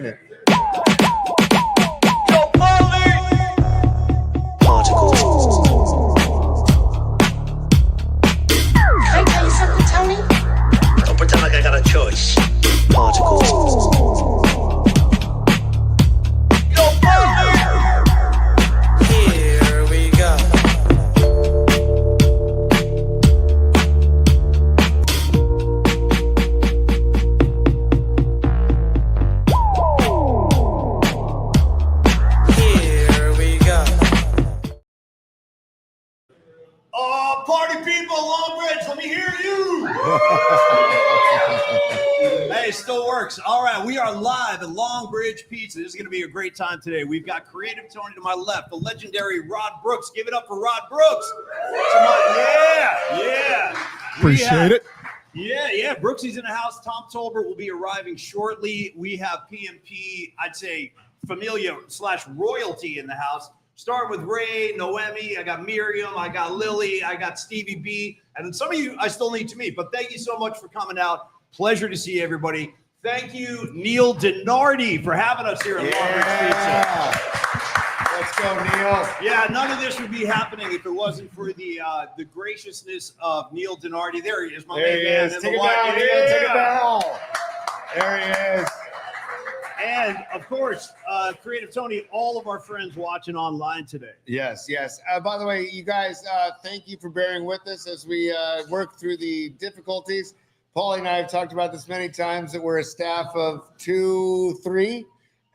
it. Particles. Can I tell you something, Tony? Don't pretend like I got a choice. Particles. Here we go. Here we go. Oh, party people, Long Bridge, let me hear you. Hey, it still works. All right, we are live at Long Bridge Pizza. This is going to be a great time today. We've got Creative Tony to my left, the legendary Rod Brooks. Give it up for Rod Brooks. Yeah. Appreciate it. Yeah. Brooksy's in the house. Tom Tolbert will be arriving shortly. We have PMP, I'd say familia / royalty in the house. Starting with Ray, Noemi, I got Miriam, I got Lily, I got Stevie B, and some of you I still need to meet, but thank you so much for coming out. Pleasure to see everybody. Thank you, Neil Denardi, for having us here at Long Bridge Pizza. Let's go, Neil. Yeah, none of this would be happening if it wasn't for the graciousness of Neil Denardi. There he is, my There he man. is. in Take the it white. down, Neil. Take it down. There he is. And, of course, Creative Tony, all of our friends watching online today. Yes. By the way, you guys, thank you for bearing with us as we work through the difficulties. Paulie and I have talked about this many times that we're a staff of 2, 3,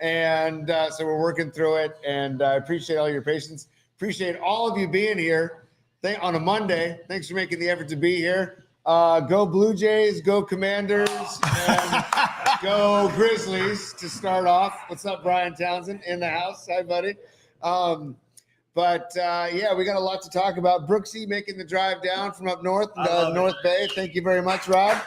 and so we're working through it. And I appreciate all your patience. Appreciate all of you being here on a Monday. Thanks for making the effort to be here. Go Blue Jays, go Commanders, and go Grizzlies to start off. What's up, Brian Townsend in the house? Hi, buddy. Yeah, we got a lot to talk about. Brooksy making the drive down from up north, North Bay. Thank you very much, Rod.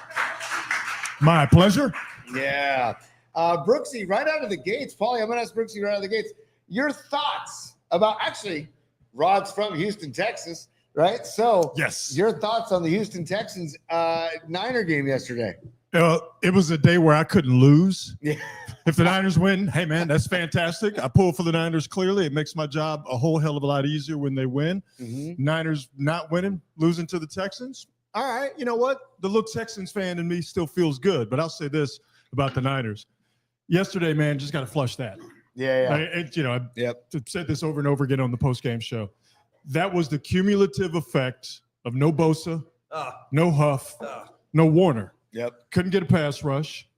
My pleasure. Yeah. Brooksy, right out of the gates, Paulie, I'm going to ask Brooksy right out of the gates, your thoughts about, actually, Rod's from Houston, Texas, right? So, Yes. Your thoughts on the Houston Texans Niner game yesterday? It was a day where I couldn't lose. Yeah. If the Niners win, hey, man, that's fantastic. I pull for the Niners clearly. It makes my job a whole hell of a lot easier when they win. Mm-hmm. Niners not winning, losing to the Texans. All right, you know what? The little Texans fan in me still feels good. But I'll say this about the Niners. Yesterday, man, just got to flush that. Yeah. I've said this over and over again on the postgame show. That was the cumulative effect of no Bosa, no Huff, no Warner. Yep. Couldn't get a pass rush.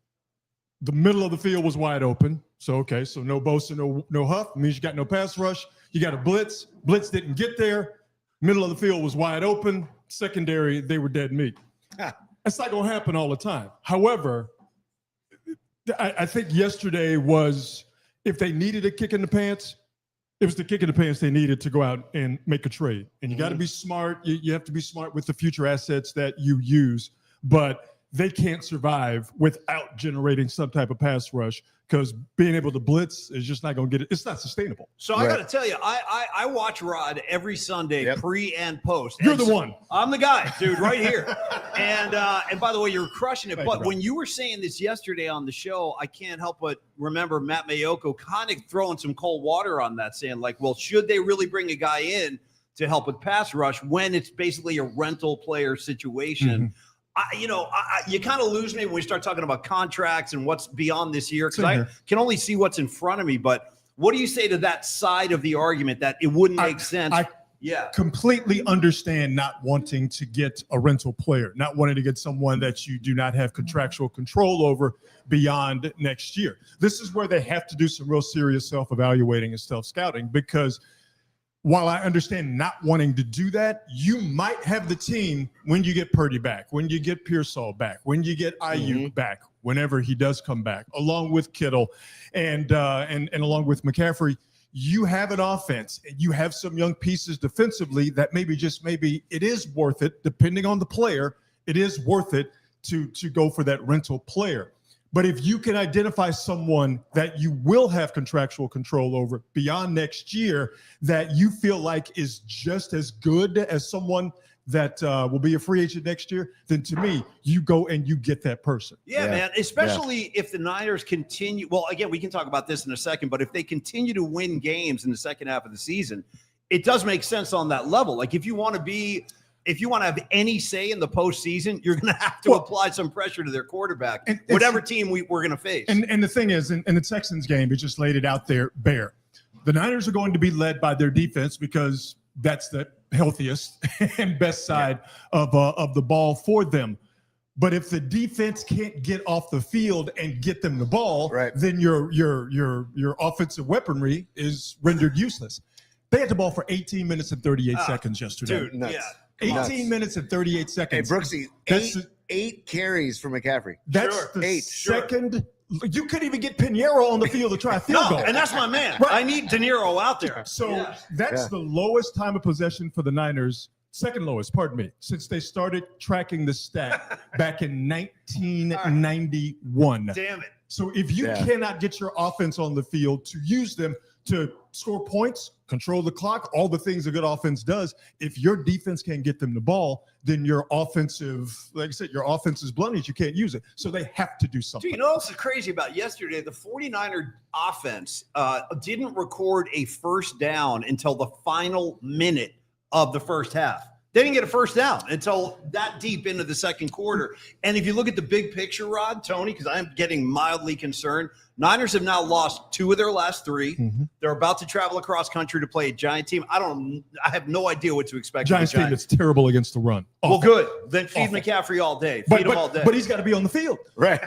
The middle of the field was wide open. So no Bosa, no Huff. Means you got no pass rush. You got a blitz. Blitz didn't get there. Middle of the field was wide open. Secondary, they were dead meat. That's not going to happen all the time. However, I think yesterday was, if they needed a kick in the pants, it was the kick in the pants they needed to go out and make a trade. And you got to be smart. You have to be smart with the future assets that you use. But they can't survive without generating some type of pass rush, because being able to blitz is just not going to get it. It's not sustainable. So I got to tell you, I watch Rod every Sunday, pre and post. You're the one. I'm the guy, dude, right here. And by the way, you're crushing it. But you, when you were saying this yesterday on the show, I can't help but remember Matt Mayoko kind of throwing some cold water on that, saying like, well, should they really bring a guy in to help with pass rush when it's basically a rental player situation? Mm-hmm. You kind of lose me when we start talking about contracts and what's beyond this year, because I can only see what's in front of me. But what do you say to that side of the argument that it wouldn't make sense? I completely understand not wanting to get a rental player, not wanting to get someone that you do not have contractual control over beyond next year. This is where they have to do some real serious self-evaluating and self-scouting, because while I understand not wanting to do that, you might have the team when you get Purdy back, when you get Pearsall back, when you get Ayuk back, whenever he does come back, along with Kittle and along with McCaffrey. You have an offense, and you have some young pieces defensively that maybe it is worth it, depending on the player. It is worth it to go for that rental player. But if you can identify someone that you will have contractual control over beyond next year, that you feel like is just as good as someone that will be a free agent next year, then to me, you go and you get that person. Yeah, man. Especially if the Niners continue. Well, again, we can talk about this in a second, but if they continue to win games in the second half of the season, it does make sense on that level. Like if you want to have any say in the postseason, you're going to have to apply some pressure to their quarterback, whatever team we're going to face. And the thing is, in the Texans game, it just laid it out there bare. The Niners are going to be led by their defense because that's the healthiest and best side of the ball for them. But if the defense can't get off the field and get them the ball, then your offensive weaponry is rendered useless. They had the ball for 18 minutes and 38 seconds yesterday. Dude, nuts. 18 minutes and 38 seconds. Hey, Brooksy, eight carries for McCaffrey. That's the second. You couldn't even get Pinheiro on the field to try a field goal. And that's my man. I need De Niro out there. So that's the lowest time of possession for the Niners, second lowest, pardon me, since they started tracking the stat back in 1991. Damn it. So if you cannot get your offense on the field to use them to score points, control the clock, all the things a good offense does, if your defense can't get them the ball, then your offensive, like I said, your offense is blunted. You can't use it. So they have to do something. Dude, you know what's crazy about yesterday? The 49er offense didn't record a first down until the final minute of the first half. They didn't get a first down until that deep into the second quarter. And if you look at the big picture, Rod, Tony, because I'm getting mildly concerned, Niners have now lost 2 of their last 3. Mm-hmm. They're about to travel across country to play a Giant team. I have no idea what to expect. Giants team that's terrible against the run. Awful. Well, good. Then feed McCaffrey all day. Feed him all day. But he's got to be on the field. Right.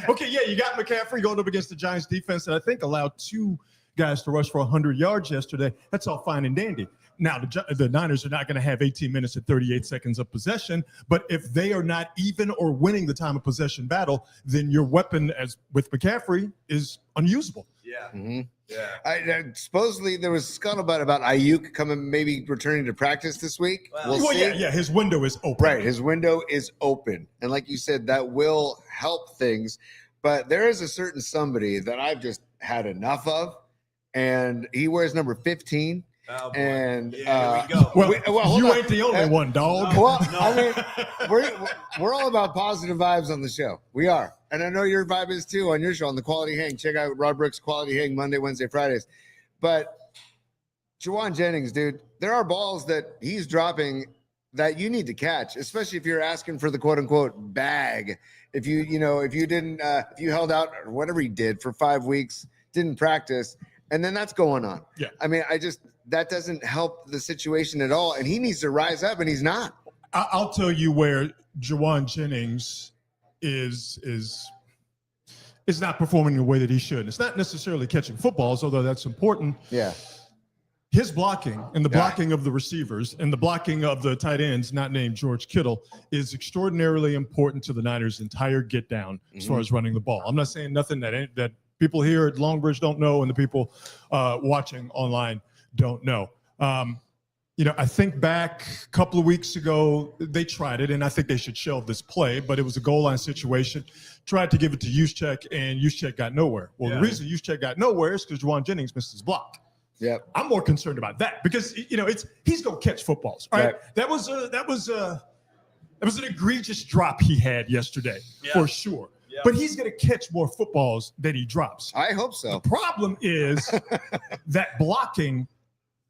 Okay, you got McCaffrey going up against the Giants defense that I think allowed 2 guys to rush for 100 yards yesterday. That's all fine and dandy. Now, the Niners are not going to have 18 minutes and 38 seconds of possession, but if they are not even or winning the time of possession battle, then your weapon, as with McCaffrey, is unusable. Yeah. Mm-hmm. Yeah. Supposedly there was scuttlebutt about Ayuk maybe returning to practice this week. Well, his window is open. Right, his window is open. And like you said, that will help things. But there is a certain somebody that I've just had enough of, and he wears number 15. Oh, boy. And here we go. Well, you ain't the only one, dog. Well, I mean, we're all about positive vibes on the show. We are. And I know your vibe is too on your show, on the Quality Hang. Check out Rod Brooks' Quality Hang Monday, Wednesday, Fridays. But Juwan Jennings, dude, there are balls that he's dropping that you need to catch, especially if you're asking for the quote unquote bag. If you held out or whatever he did for 5 weeks, didn't practice, and then that's going on. Yeah. I mean, that doesn't help the situation at all. And he needs to rise up, and he's not. I'll tell you where Juwan Jennings is not performing the way that he should. It's not necessarily catching footballs, although that's important. Yeah. His blocking and the blocking of the receivers and the blocking of the tight ends, not named George Kittle, is extraordinarily important to the Niners' entire get down as far as running the ball. I'm not saying nothing that people here at Longbridge don't know and the people watching online don't know. I think back a couple of weeks ago, they tried it, and I think they should shelve this play, but it was a goal line situation. Tried to give it to Juszczyk, and Juszczyk got nowhere. Well, the reason Juszczyk got nowhere is because Juwan Jennings missed his block. Yeah, I'm more concerned about that because he's gonna catch footballs. Right? That was an egregious drop he had yesterday for sure. Yeah. But he's going to catch more footballs than he drops. I hope so. The problem is that blocking,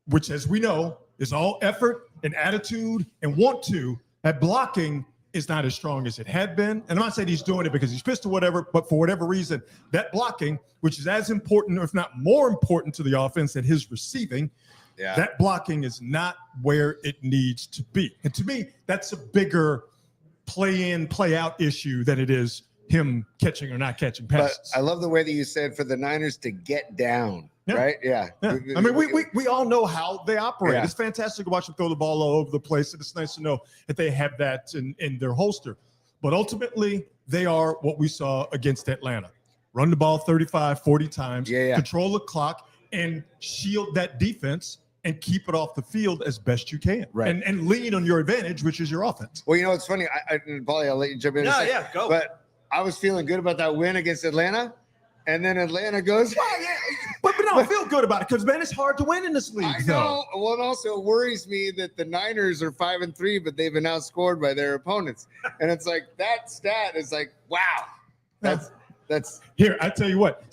which, as we know, is all effort and attitude and want to. That blocking is not as strong as it had been. And I'm not saying he's doing it because he's pissed or whatever, but for whatever reason, that blocking, which is as important, or if not more important to the offense than his receiving, that blocking is not where it needs to be. And to me, that's a bigger play-in, play-out issue than it is him catching or not catching passes. But I love the way that you said for the Niners to get down, right? Yeah. I mean, we all know how they operate. Yeah. It's fantastic to watch them throw the ball all over the place, and it's nice to know that they have that in their holster. But ultimately, they are what we saw against Atlanta. Run the ball 35, 40 times, control the clock, and shield that defense and keep it off the field as best you can. Right. And lean on your advantage, which is your offense. Well, it's funny. Paulie, I'll let you jump in. Go. But I was feeling good about that win against Atlanta, and then Atlanta goes, but No, I feel good about it because, man, it's hard to win in this league. I know. Well, it also worries me that the Niners are 5-3, but they've been outscored by their opponents. And it's like that stat is like, wow. That's Here, I tell you what,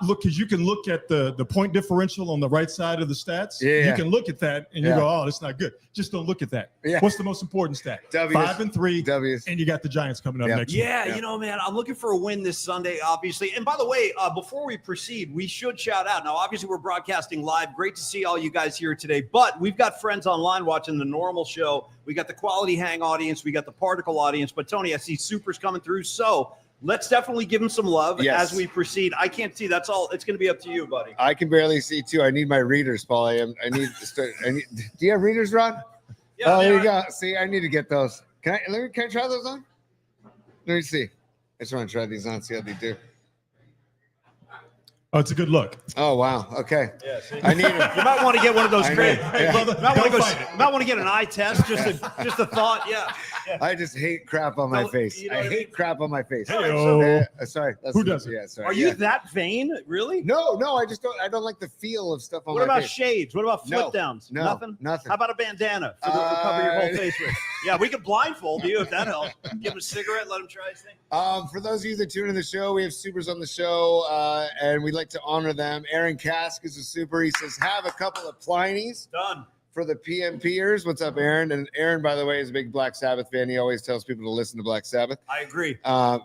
because you can look at the point differential on the right side of the stats. Yeah. You can look at that and you go, oh, that's not good. Just don't look at that. Yeah. What's the most important stat? W's. 5-3. W's. And you got the Giants coming up next week. Yeah, you know, man, I'm looking for a win this Sunday, obviously. And by the way, before we proceed, we should shout out. Now, obviously, we're broadcasting live. Great to see all you guys here today. But we've got friends online watching the normal show. We got the Quality Hang audience. We got the Particle audience. But, Tony, I see Supers coming through. So let's definitely give him some love as we proceed. I can't see. That's all. It's going to be up to you, buddy. I can barely see too. I need my readers, Paul. I need to start. Do you have readers, Ron? Yeah, there you go. See, I need to get those. Can I try those on? Let me see. I just want to try these on, see how they do. Oh, it's a good look. Oh wow. Okay. Yeah, see? I need it. You might want to get one of those great. Yeah. Might want to get an eye test. Just a thought. Yeah. I just hate crap on my face. you know I what I mean? hate crap on my face. Hey-o. Sorry. Who doesn't? Yeah. Sorry. Are you that vain? Really? No. I just don't. I don't like the feel of stuff on What my about face. shades? What about flip No, downs? no, Nothing. nothing. How about a bandana to cover your whole face with? Yeah, we could blindfold you if that helps. Give him a cigarette, let him try his thing. For those of you that tune in the show, we have supers on the show, and we'd like to honor them. Aaron Kask is a super. He says, have a couple of Pliny's Done. for the PMPers. What's up, Aaron? And Aaron, by the way, is a big Black Sabbath fan. He always tells people to listen to Black Sabbath. I agree.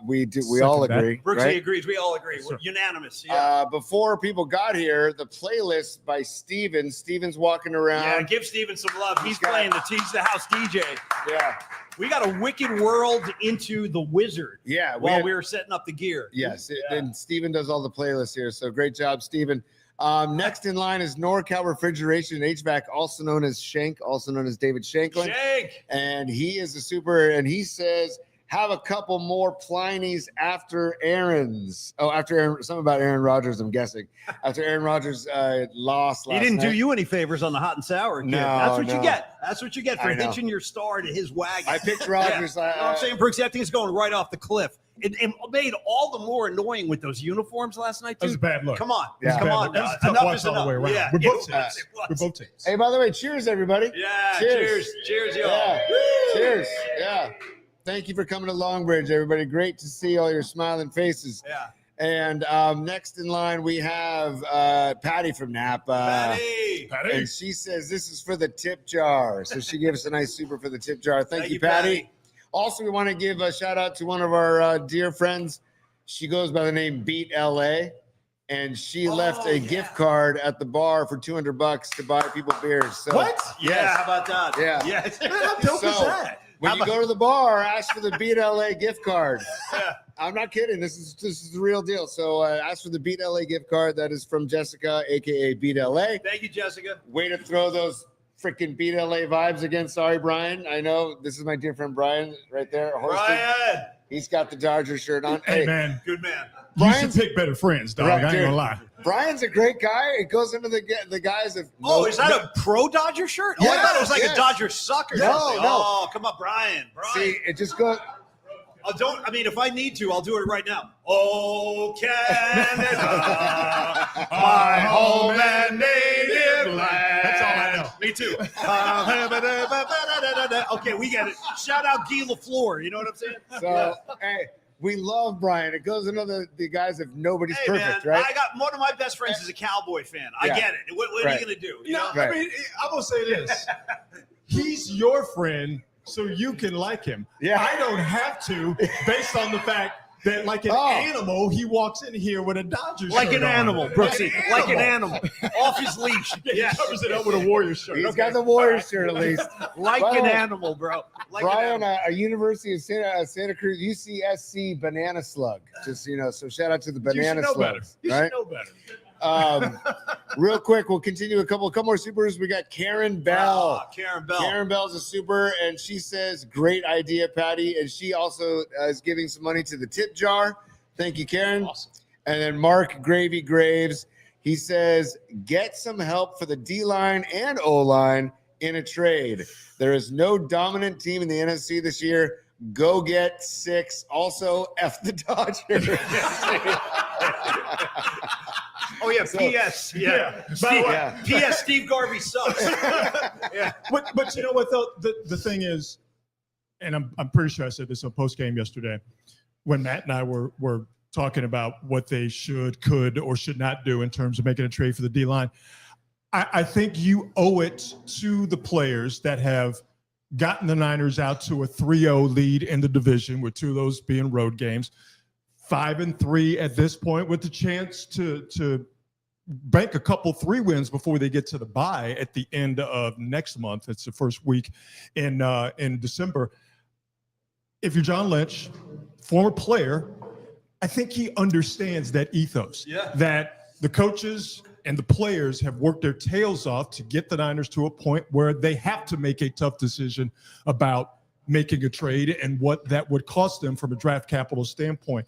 We do. We Second all that. agree. Brooksy right? agrees. We all agree. We're Sure. unanimous. Yeah. Before people got here, the playlist by Steven. Steven's walking Yeah, around. give Steven some love. He's got- playing the Teach the House DJ. Yeah. We got a wicked world into the wizard Yeah. while we were setting up the gear. Yes. Yeah. And Steven does all the playlists here. So great job, Steven. Next in line is NorCal Refrigeration and HVAC, also known as Shank, also known as David Shanklin. Shank. And he is a super, and he says, have a couple more Pliny's after Aaron's. Oh, after Aaron, something about Aaron Rodgers, I'm guessing. After Aaron Rodgers lost He last didn't do night. you any favors on the hot and sour, kid. No, That's what no. you get. That's what you get for I know. hitching your star to his wagon. I picked Rodgers. You know what I'm saying, Brooks? That thing's going right off the cliff. It made all the more annoying with those uniforms last night, That's a dude. bad look. Come on. Yeah. Come Bad on. look. That's now. a tough Enough watch is all the enough. way around. Yeah. We're it both was. teams. It was. We're both teams. Hey, by the way, cheers, everybody. Yeah. Cheers. Cheers, y'all. Yeah. Cheers. Yeah. Thank you for coming to Longbridge, everybody. Great to see all your smiling faces. Yeah. And next in line, we have Patty from Napa. Patty. And she says this is for the tip jar. So she gave us a nice super for the tip jar. Thank you, Patty. Also, we want to give a shout out to one of our dear friends. She goes by the name Beat LA. And she left a gift card at the bar for $200 to buy people beers. So, What? Yeah. Yes. How about that? Yeah. Yes. How dope is So- that? When you go to the bar, ask for the Beat LA gift card. I'm not kidding. This is the real deal. So ask for the Beat LA gift card. That is from Jessica, aka Beat LA. Thank you, Jessica. Way to throw those freaking Beat LA vibes again. Sorry, Brian. I know this is my dear friend Brian right there. hosting. Brian. He's got the Dodger shirt on. Hey, man, Good man. you should Brian's- pick better friends, dog. Right, I ain't dude. gonna lie. Brian's a great guy. It goes into the guys of Oh, is that a pro Dodger shirt? Oh, I thought it was like Yes. a Dodger sucker. No, something. no. Oh, come on, Brian. See, it just goes. I mean, if I need to, I'll do it right now. Oh, Canada, my home and native land. That's all I know. Me too. Okay, we get it. Shout out Guy LaFleur. You know what I'm saying? So hey, we love Brian. It goes into the guys of nobody's Hey, perfect, man, right? I got one of my best friends is a Cowboy fan. I Yeah. get it. What are Right. you gonna do? You No, know? Right. I mean, I'm gonna say this. He's your friend, so you can like him. Yeah. I don't have to, based on the fact that, like an Oh. animal, he walks in here with a Dodgers Like shirt an animal, on. Brooksy. Like an animal. Off his leash. Yeah, he covers it up with a Warriors shirt. He's Okay. got the Warriors shirt at least. Like By the an way, animal, bro. Like an Brian, animal. a University of Santa Cruz, UCSC banana slug. Just so shout out to the You should banana know better. slugs, You right? should know better. Real quick, we'll continue a couple more supers. We got Karen Bell. Karen Bell. Karen Bell's a super, and she says, "Great idea, Patty." And she also is giving some money to the tip jar. Thank you, Karen. Awesome. And then Mark Gravy Graves, he says, "Get some help for the D line and O line in a trade. There is no dominant team in the NFC this year. Go get 6. Also, F the Dodgers." Oh yeah, So- P.S. Yeah. By the Steve, way- Yeah. P.S. Steve Garvey sucks. Yeah. But you know what though? The thing is, and I'm pretty sure I said this on post game yesterday when Matt and I were talking about what they should, could, or should not do in terms of making a trade for the D line. I think you owe it to the players that have gotten the Niners out to a 3-0 lead in the division, with 2 of those being road games, 5-3 at this point, with the chance to bank a couple 3 wins before they get to the bye at the end of next month. It's the first week in December. If you're John Lynch, former player, I think he understands that ethos. Yeah. That the coaches and the players have worked their tails off to get the Niners to a point where they have to make a tough decision about making a trade and what that would cost them from a draft capital standpoint.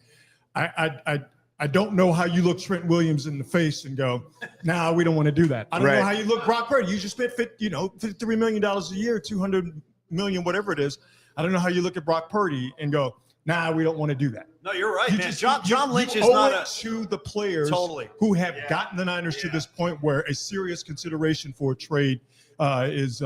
I don't know how you look Trent Williams in the face and go, "Nah, we don't want to do that." I don't know how you look Brock Purdy. You just spent $53 million a year, $200 million, whatever it is. I don't know how you look at Brock Purdy and go, "Nah, we don't want to do that." No, you're right, You man. just- John Lynch you is owe not it a. to the players Totally. who have Yeah. gotten the Niners to Yeah. this point where a serious consideration for a trade is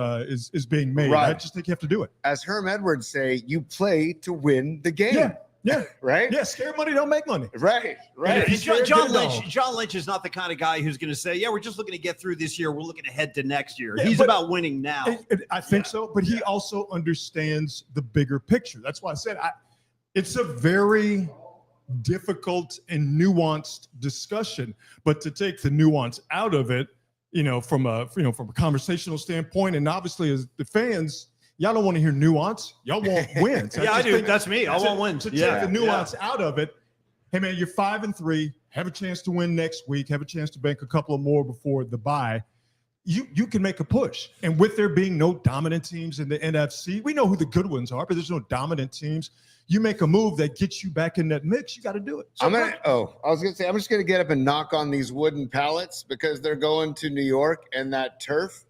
being made. Right. I just think you have to do it. As Herm Edwards say, you play to win the game. Yeah, Right? yeah. Scared money don't make money. Right. Right. And He's fair, John good Lynch. dog. John Lynch is not the kind of guy who's going to say, "Yeah, we're just looking to get through this year. We're looking ahead to next year." Yeah, He's but- about winning now. I think Yeah. so, but he also understands the bigger picture. That's why I said it's a very difficult and nuanced discussion. But to take the nuance out of it, from a conversational standpoint, and obviously as the fans, y'all don't want to hear nuance. Y'all want wins. Yeah, I just do. think That's me. I want wins. To Yeah. take the nuance out of it, hey man, you're 5-3. Have a chance to win next week. Have a chance to bank a couple of more before the bye. You can make a push. And with there being no dominant teams in the NFC, we know who the good ones are, but there's no dominant teams. You make a move that gets you back in that mix, you got to do it. So I was gonna say, I'm just gonna get up and knock on these wooden pallets because they're going to New York and that turf.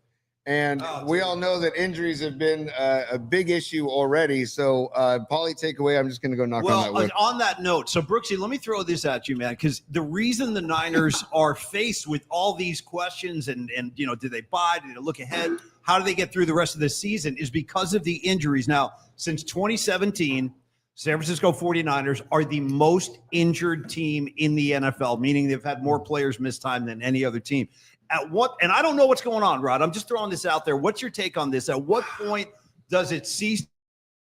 And we all know that injuries have been a big issue already. So, Paulie, take away. I'm just going to go knock on that Well, wood. on that note, so Brooksy, let me throw this at you, man, because the reason the Niners are faced with all these questions and did they buy? Did they look ahead? How do they get through the rest of the season? Is because of the injuries. Now, since 2017, San Francisco 49ers are the most injured team in the NFL, meaning they've had more players miss time than any other team. And I don't know what's going on, Rod. I'm just throwing this out there. What's your take on this? At what point does it cease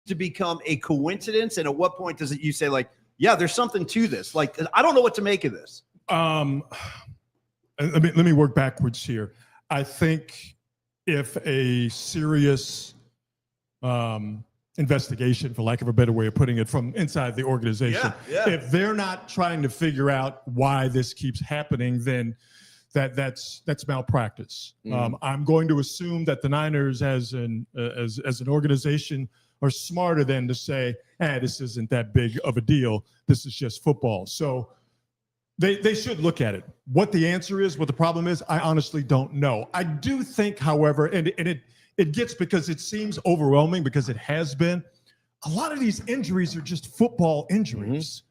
to become a coincidence? And at what point does you say, like, yeah, there's something to this? Like, I don't know what to make of this. Let me work backwards here. I think if a serious investigation, for lack of a better way of putting it, from inside the organization, if they're not trying to figure out why this keeps happening, then that's malpractice. I'm going to assume that the Niners, as an organization, are smarter than to say, this isn't that big of a deal. This is just football. So they should look at it. What the answer is, what the problem is, I honestly don't know. I do think, however, and it gets, because it seems overwhelming, because it has been, a lot of these injuries are just football injuries.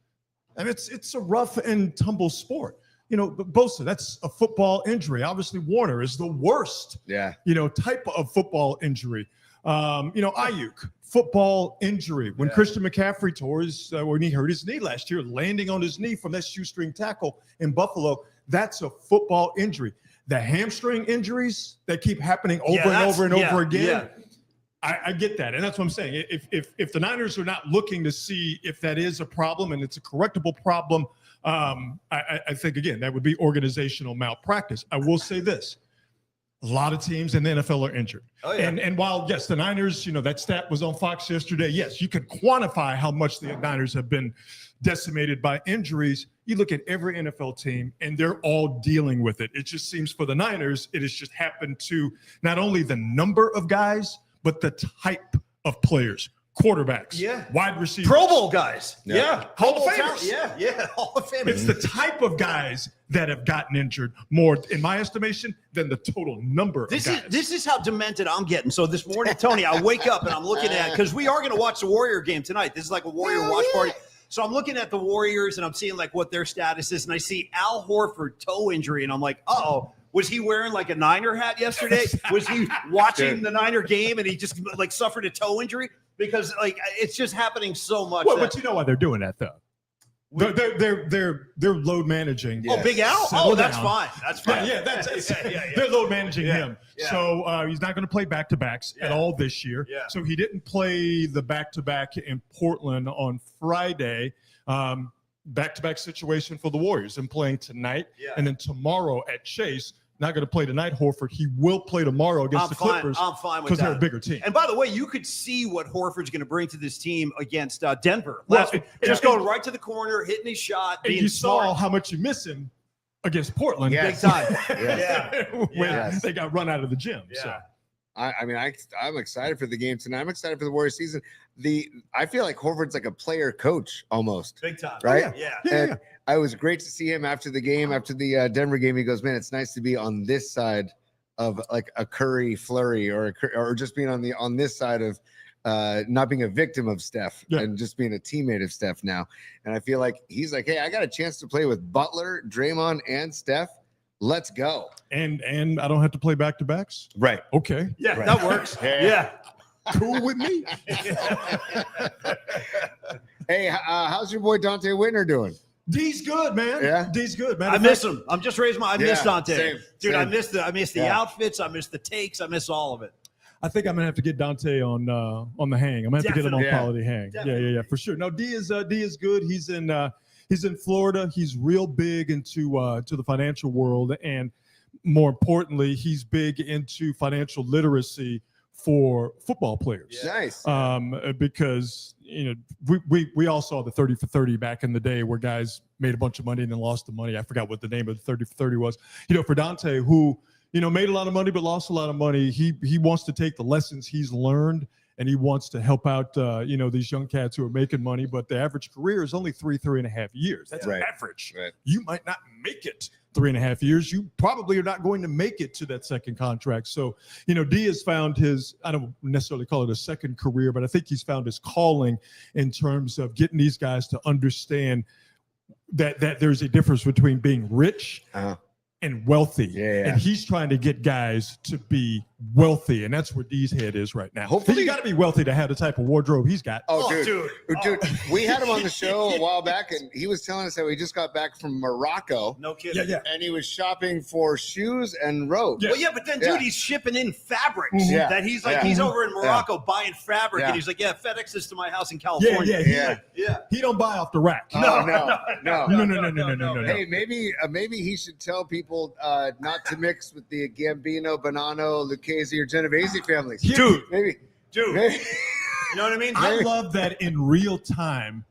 And it's a rough and tumble sport. Bosa, that's a football injury. Obviously, Warner is the worst, type of football injury. Ayuk, football injury. When Christian McCaffrey when he hurt his knee last year, landing on his knee from that shoestring tackle in Buffalo, that's a football injury. The hamstring injuries that keep happening over and over and over again. I get that. And that's what I'm saying. If the Niners are not looking to see if that is a problem and it's a correctable problem, I think, again, that would be organizational malpractice. I will say this. A lot of teams in the NFL are injured. And while, yes, the Niners, that stat was on Fox yesterday. Yes, you could quantify how much the Niners have been decimated by injuries. You look at every NFL team, and they're all dealing with it. It just seems for the Niners, it has just happened to not only the number of guys, but the type of players. Quarterbacks, wide receivers, Pro Bowl guys, Hall of Famers, Hall of Famers. It's the type of guys that have gotten injured more, in my estimation, than the total number of guys. This is how demented I'm getting. So this morning, Tony, I wake up and I'm looking at, because we are going to watch the Warrior game tonight. This is like a Warrior watch party. So I'm looking at the Warriors and I'm seeing like what their status is, and I see Al Horford toe injury, and I'm like, uh-oh. Was he wearing like a Niner hat yesterday? Was he watching the Niner game and he just like suffered a toe injury? Because like it's just happening so much. Well, but you know why they're doing that though. They're load managing. Oh, Big Al. Settle That's down. fine. That's fine. Yeah, they're load managing him. Yeah. So he's not going to play back-to-backs at all this year. Yeah. So he didn't play the back-to-back in Portland on Friday. Back-to-back situation for the Warriors and playing tonight and then tomorrow at Chase. Not going to play tonight, Horford. He will play tomorrow against the Clippers. I'm fine with that. Because they're a bigger team. And by the way, you could see what Horford's going to bring to this team against Denver Well, last week. Just going right to the corner, hitting his shot, And being you smart. saw how much you miss him against Portland. Yes. Big time. when they got run out of the gym. Yeah. So. I'm excited for the game tonight. I'm excited for the Warriors season. I feel like Horford's like a player coach almost. Big time. Right? Yeah. And I was great to see him after the game, after the Denver game. He goes, man, it's nice to be on this side of like a Curry flurry or just being on this side of not being a victim of Steph and just being a teammate of Steph now. And I feel like he's like, hey, I got a chance to play with Butler, Draymond, and Steph. Let's go. And I don't have to play back-to-backs? Right. Okay. Yeah, Right. that works. Yeah. Cool with me. Hey, how's your boy Dante Whitner doing? D's good, man. Yeah? D's good, man. I miss him. I'm just raising my. I miss Dante, same, dude. same. I miss the outfits. I miss the takes. I miss all of it. I think I'm gonna have to get Dante on the hang. I'm gonna have to get him on Definitely. quality hang. Definitely. Yeah, for sure. No, D is good. He's in Florida. He's real big into to the financial world, and more importantly, he's big into financial literacy for football players. Nice. Because we all saw the 30 for 30 back in the day where guys made a bunch of money and then lost the money. I forgot what the name of the 30 for 30 was. For Dante, who made a lot of money but lost a lot of money, he wants to take the lessons he's learned and he wants to help out these young cats who are making money, but the average career is only 3.5 years. That's Right. average. Right. You might not make it 3.5 years. You probably are not going to make it to that second contract. So, D has found his, I don't necessarily call it a second career, but I think he's found his calling in terms of getting these guys to understand that there's a difference between being rich and wealthy. Yeah. And he's trying to get guys to be wealthy. And that's where D's head is right now. Hopefully- you got to be wealthy to have the type of wardrobe he's got. Dude, we had him on the show a while back, and he was telling us that he just got back from Morocco, No kidding. Yeah. and he was shopping for shoes and robes. Yeah. Well, yeah, but then, dude, Yeah. he's shipping in fabrics Yeah. that he's like, Yeah. he's over in Morocco buying fabric, Yeah. and he's like, yeah, FedEx this to my house in California. Yeah. He don't buy off the rack. No. No. Hey, maybe he should tell people not to mix with the Gambino, Bonanno, Lucchese, or Genovese families. Dude. Maybe. You know what I mean? I love that in real time,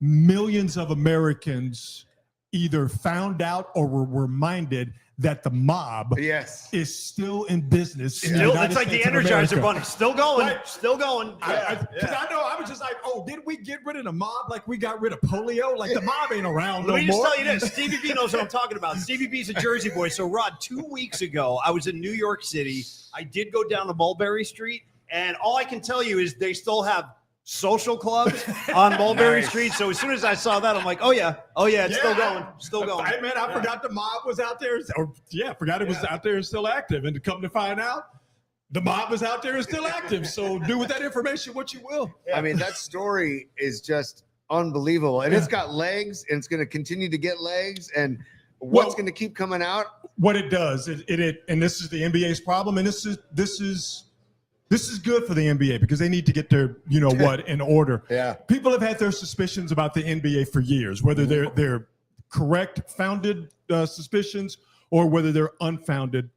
millions of Americans either found out or were reminded that the mob Yes. is still in business. in the Still, United it's like the States of Energizer America. Bunny. Still going. Right. Still going. Because I know I was just like, oh, did we get rid of the mob like we got rid of polio? Like the mob ain't around Let no me just more. tell you this. Stevie B knows what I'm talking about. Stevie B's a Jersey boy. So, Rod, 2 weeks ago, I was in New York City. I did go down to Mulberry Street, and all I can tell you is they still have social clubs on Mulberry Nice. Street. So as soon as I saw that, I'm like, oh yeah, it's still going. Still going. Hey, man, I forgot the mob was out there. Forgot it was out there and still active. And to come to find out, the mob is out there and still active. So do with that information what you will. I mean, that story is just unbelievable, and it's got legs, and it's going to continue to get legs, and what's going to keep coming out? What it does, it and this is the NBA's problem, and this is good for the NBA because they need to get their in order. Yeah. People have had their suspicions about the NBA for years, whether they're correct, founded suspicions, or whether they're unfounded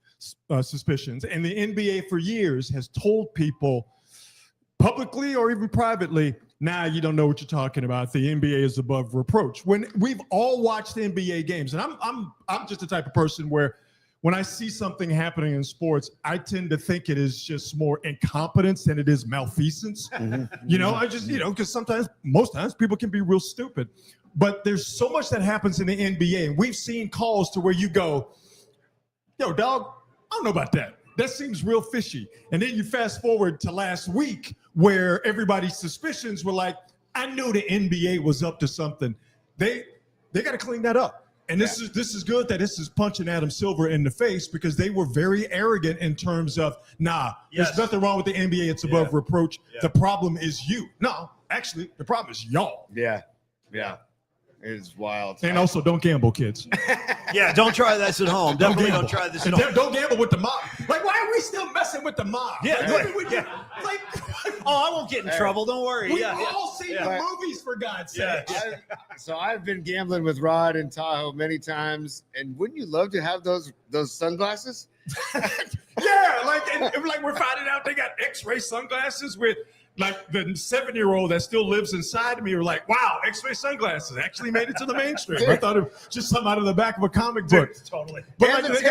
suspicions. And the NBA for years has told people publicly or even privately, nah, you don't know what you're talking about. The NBA is above reproach. When we've all watched NBA games, and I'm just the type of person where when I see something happening in sports, I tend to think it is just more incompetence than it is malfeasance. I just, because most times people can be real stupid. But there's so much that happens in the NBA, and we've seen calls to where you go, yo, dog, I don't know about that. That seems real fishy. And then you fast forward to last week where everybody's suspicions were like, I knew the NBA was up to something. They got to clean that up. And this is good that this is punching Adam Silver in the face because they were very arrogant in terms of, there's nothing wrong with the NBA. It's above reproach. Yeah. The problem is you. No, actually, the problem is y'all. Yeah. It is wild. And also, don't gamble, kids. Yeah, don't try this at home. Definitely don't try this at home. Don't gamble with the mob. Like, why are we still messing with the mob? Yeah. Like, I won't get in trouble. Don't worry. We've all seen the movies, for God's sake. So I've been gambling with Rod in Tahoe many times. And wouldn't you love to have those sunglasses? Yeah, like we're finding out they got X-ray sunglasses with like the 7-year-old that still lives inside of me. Were like, wow, X-ray sunglasses actually made it to the mainstream. I thought it was just something out of the back of a comic book. Totally. But and like, the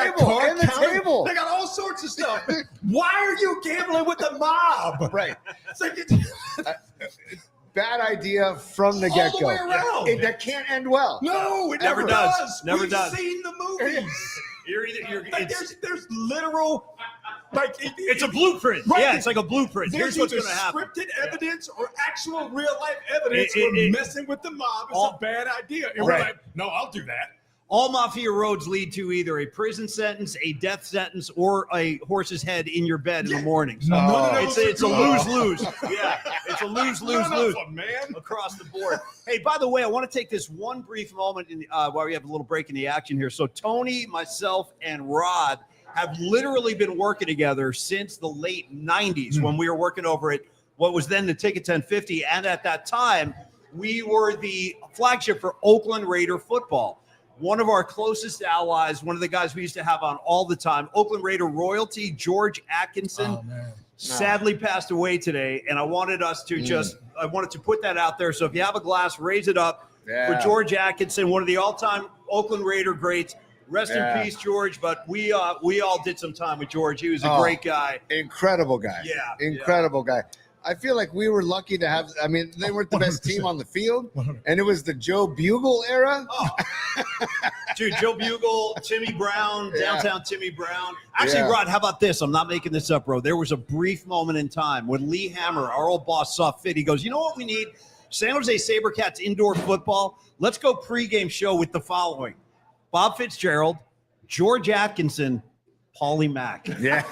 table. They got all sorts of stuff. Why are you gambling with the mob? Right. It's like bad idea from the get-go. All the way around. That can't end well. No, it never does. We've seen the movies. There's literal, it's a blueprint. Right. Yeah, it's like a blueprint. Here's what's going to happen. Scripted evidence or actual real life evidence. We're messing with the mob. It's a bad idea. And we're like, no, I'll do that. All mafia roads lead to either a prison sentence, a death sentence, or a horse's head in your bed in the morning. So it's a lose-lose. Yeah, it's a lose-lose-lose across the board. Hey, by the way, I want to take this one brief moment while we have a little break in the action here. So Tony, myself, and Rod have literally been working together since the late 90s when we were working over at what was then the Ticket 1050. And at that time, we were the flagship for Oakland Raider football. One of our closest allies, one of the guys we used to have on all the time, Oakland Raider royalty, George Atkinson, sadly passed away today. And I wanted us to I wanted to put that out there. So if you have a glass, raise it up for George Atkinson, one of the all-time Oakland Raider greats. Rest in peace, George. But we all did some time with George. He was a great guy. Incredible guy. Yeah. Incredible guy. I feel like we were lucky to have, they weren't the best team on the field, 100%. and it was the Joe Bugle era. Oh. Dude, Joe Bugle, Timmy Brown, downtown Timmy Brown. Actually, Rod, how about this? I'm not making this up, bro. There was a brief moment in time when Lee Hammer, our old boss, saw fit. He goes, you know what we need? San Jose SaberCats indoor football. Let's go pregame show with the following. Bob Fitzgerald, George Atkinson, Paulie Mack. Yeah.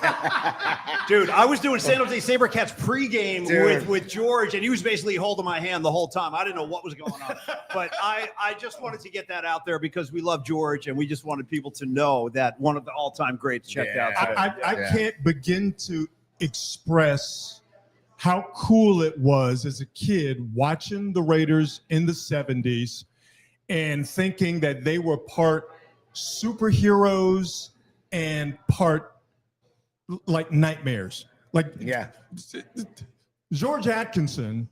Dude, I was doing San Jose SaberCats pregame with George, and he was basically holding my hand the whole time. I didn't know what was going on. But I just wanted to get that out there because we love George, and we just wanted people to know that one of the all-time greats checked out today. I can't begin to express how cool it was as a kid watching the Raiders in the 70s and thinking that they were part superheroes and part like nightmares. George Atkinson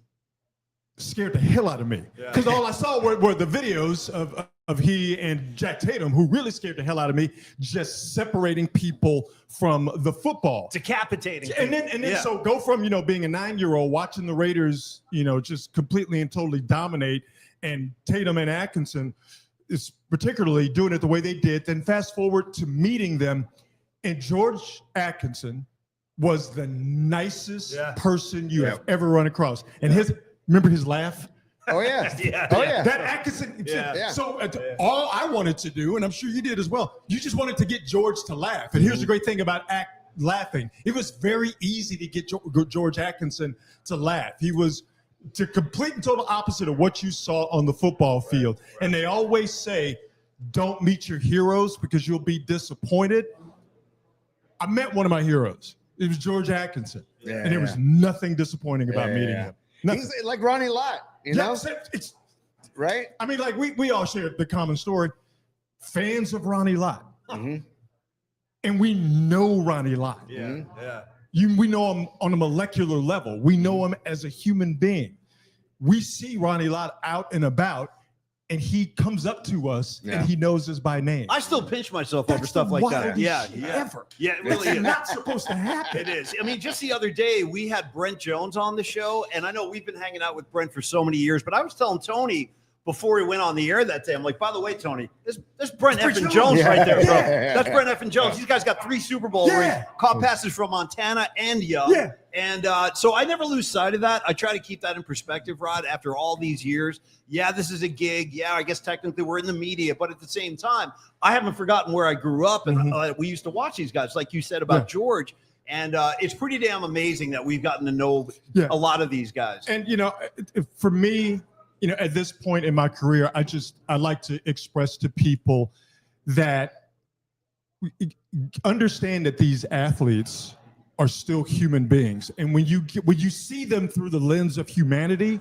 scared the hell out of me because all I saw were the videos of he and Jack Tatum, who really scared the hell out of me, just separating people from the football, decapitating and then so go from being a 9-year-old watching the Raiders just completely and totally dominate, and Tatum and Atkinson is particularly doing it the way they did. Then fast forward to meeting them, and George Atkinson was the nicest person you have ever run across. And remember his laugh? Oh yeah. That Atkinson. So all I wanted to do, and I'm sure you did as well, you just wanted to get George to laugh. And here's the great thing about laughing. It was very easy to get George Atkinson to laugh. He was the complete and total opposite of what you saw on the football field. And they always say, don't meet your heroes because you'll be disappointed. I met one of my heroes. It was George Atkinson. And there was nothing disappointing about meeting him. Nothing. He's like Ronnie Lott, you know? It's right? I mean, like we all share the common story. Fans of Ronnie Lott. And we know Ronnie Lott. We know him on a molecular level. We know him as a human being. We see Ronnie Lott out and about, and he comes up to us and he knows us by name. I still pinch myself over stuff like that. Ever. Yeah, it really is. Not supposed to happen. It is. I mean, just the other day, we had Brent Jones on the show, and I know we've been hanging out with Brent for so many years, but I was telling Tony, before we went on the air that day. I'm like, by the way, Tony, there's Brent Brent Effin Jones. Jones Yeah. right there, bro. Yeah. That's Brent Effin Jones. These guys got 3 Super Bowl rings, caught passes from Montana and Young. Yeah. And so I never lose sight of that. I try to keep that in perspective, Rod, after all these years. Yeah, this is a gig. Yeah, I guess technically we're in the media, but at the same time, I haven't forgotten where I grew up, and we used to watch these guys, like you said about George. And it's pretty damn amazing that we've gotten to know a lot of these guys. And, for me, at this point in my career, I like to express to people that understand that these athletes are still human beings. And when you see them through the lens of humanity,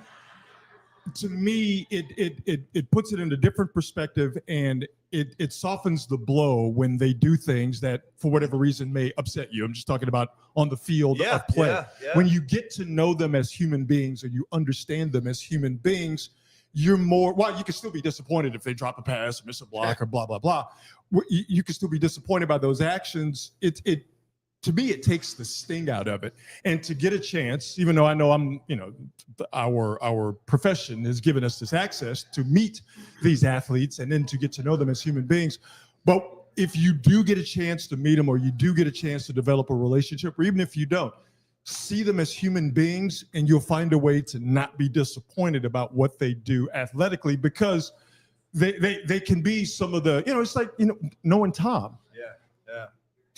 to me, it puts it in a different perspective, and it softens the blow when they do things that, for whatever reason, may upset you. I'm just talking about on the field of play. Yeah. When you get to know them as human beings, or you understand them as human beings, you're more, well, you can still be disappointed if they drop a pass or miss a block or blah, blah, blah. You can still be disappointed by those actions. To me, it takes the sting out of it. And to get a chance, even though I know our profession has given us this access to meet these athletes and then to get to know them as human beings. But if you do get a chance to meet them, or you do get a chance to develop a relationship, or even if you don't, see them as human beings, and you'll find a way to not be disappointed about what they do athletically, because they can be some of the, it's like, knowing Tom.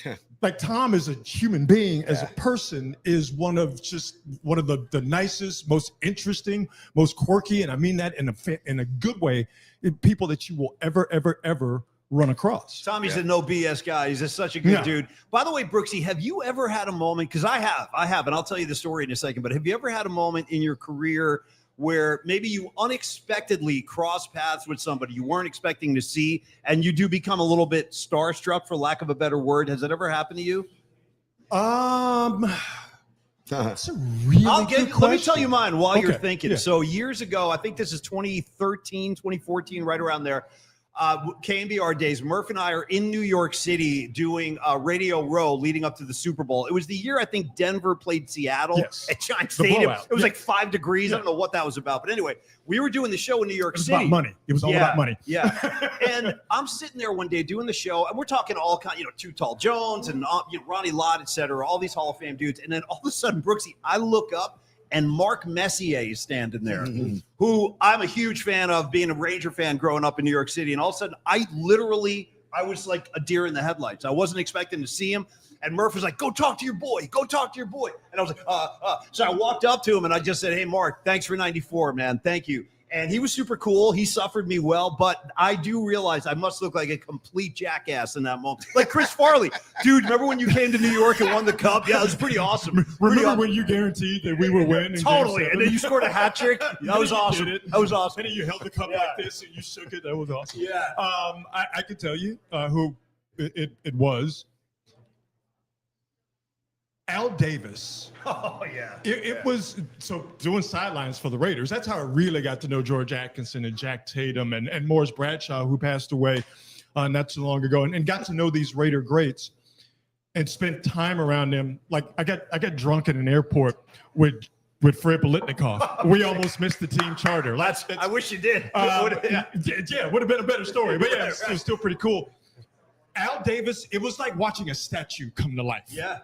Yeah. Like, Tom is a human being, as a person, is one of the nicest, most interesting, most quirky, and I mean that in a good way, people that you will ever run across. Tommy's a no BS guy. He's just such a good dude. By the way, Brooksy, have you ever had a moment, because I have, and I'll tell you the story in a second, but have you ever had a moment in your career where maybe you unexpectedly cross paths with somebody you weren't expecting to see, and you do become a little bit starstruck, for lack of a better word? Has that ever happened to you? That's a really good question. Let me tell you mine while you're thinking. Yeah. So years ago, I think this is 2013, 2014, right around there, KMBR days, Murph and I are in New York City doing Radio Row leading up to the Super Bowl. It was the year I think Denver played Seattle at Giant Stadium. blowout. It was like 5 degrees. I don't know what that was about. But anyway, we were doing the show in New York City. It was about money. It was all about money. Yeah. And I'm sitting there one day doing the show, and we're talking all kind, Too Tall Jones and Ronnie Lott, et cetera, all these Hall of Fame dudes. And then all of a sudden, Brooksy, I look up, and Mark Messier is standing there, who I'm a huge fan of, being a Ranger fan growing up in New York City. And all of a sudden, I was like a deer in the headlights. I wasn't expecting to see him. And Murph was like, go talk to your boy. Go talk to your boy. And I was like, So I walked up to him, and I just said, hey, Mark, thanks for 94, man. Thank you. And he was super cool. He suffered me well, but I do realize I must look like a complete jackass in that moment. Like Chris Farley. Dude, remember when you came to New York and won the Cup? Yeah, it was pretty awesome. Remember when you guaranteed that we would win? Totally. And then you scored a hat trick. That was awesome. That was awesome. And then you held the cup like this and you shook it. That was awesome. Yeah. I can tell you who it was. Al Davis. Oh, yeah. It was, so doing sidelines for the Raiders, that's how I really got to know George Atkinson and Jack Tatum and Morris Bradshaw, who passed away not too long ago, and got to know these Raider greats and spent time around them. Like, I got drunk in an airport with Fred Biletnikoff. We almost missed the team charter. I wish you did. Would have been a better story. But yeah, it was still pretty cool. Al Davis, it was like watching a statue come to life. Yeah.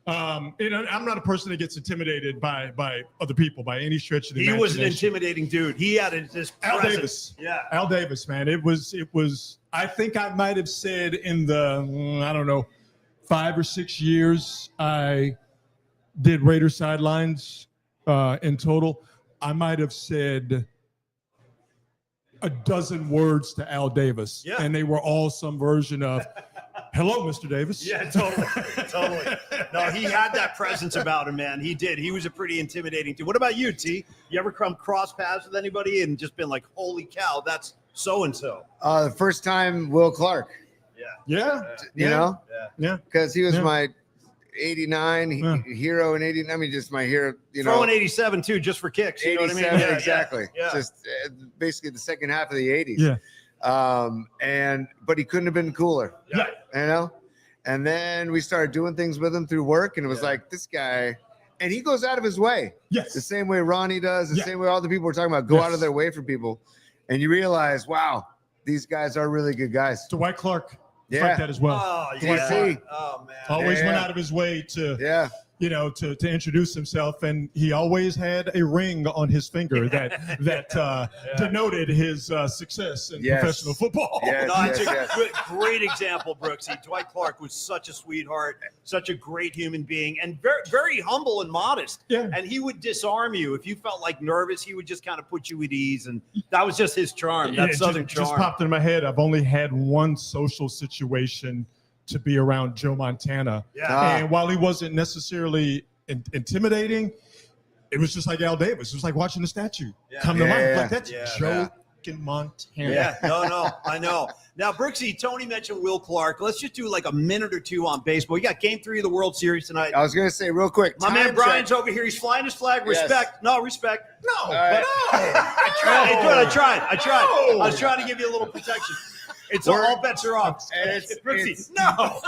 I'm not a person that gets intimidated by other people by any stretch of the imagination. He was an intimidating dude. He had this Al presence. Davis. Yeah. Al Davis, man. It was, I think I might have said in the, 5 or 6 years I did Raider sidelines in total, I might have said a dozen words to Al Davis. Yeah. And they were all some version of, hello, Mr. Davis. Yeah, totally. No, he had that presence about him, man. He did. He was a pretty intimidating dude. What about you, T? You ever come cross paths with anybody and just been like, holy cow, that's so-and-so? The first time, Will Clark. Yeah. You know? Yeah. Because he was my 89 hero in 89. I mean, just my hero, Throw in 87 too, just for kicks. You know what I mean? Yeah, exactly. Yeah. Just basically the second half of the 80s. Yeah. But he couldn't have been cooler. Yeah. And then we started doing things with him through work, and it was like, this guy, and he goes out of his way. Yes. The same way Ronnie does, the same way all the people we're talking about go out of their way for people. and you realize, wow, these guys are really good guys. Dwight Clark, Yeah. like that as well. Oh, Dwight yeah. Clark. Oh, man. Always Yeah. went out of his way to Yeah. to introduce himself, and he always had a ring on his finger that denoted his success in Yes. professional football. Yes. No, it's a yes. great example, Brooksy. Dwight Clark was such a sweetheart, such a great human being, and very, very humble and modest. Yeah. And he would disarm you. If you felt like nervous, he would just kind of put you at ease. And that was just his charm, that It Southern just charm. popped in my head. I've only had one social situation to be around Joe Montana. Yeah. Ah. And while he wasn't necessarily intimidating, it was just like Al Davis. It was like watching a statue come to Yeah, life. yeah, Like, that's yeah. Joe Montana. Yeah, no, I know. Now, Brooksy, Tony mentioned Will Clark. Let's just do like a minute or two on baseball. You got Game 3 of the World Series tonight. I was going to say real quick. My time man check. Brian's over here. He's flying his flag. Yes. Respect. No, respect. No, right. I tried. I was trying to give you a little protection. It's all bets are off. And it's- Brooksy, it's- no.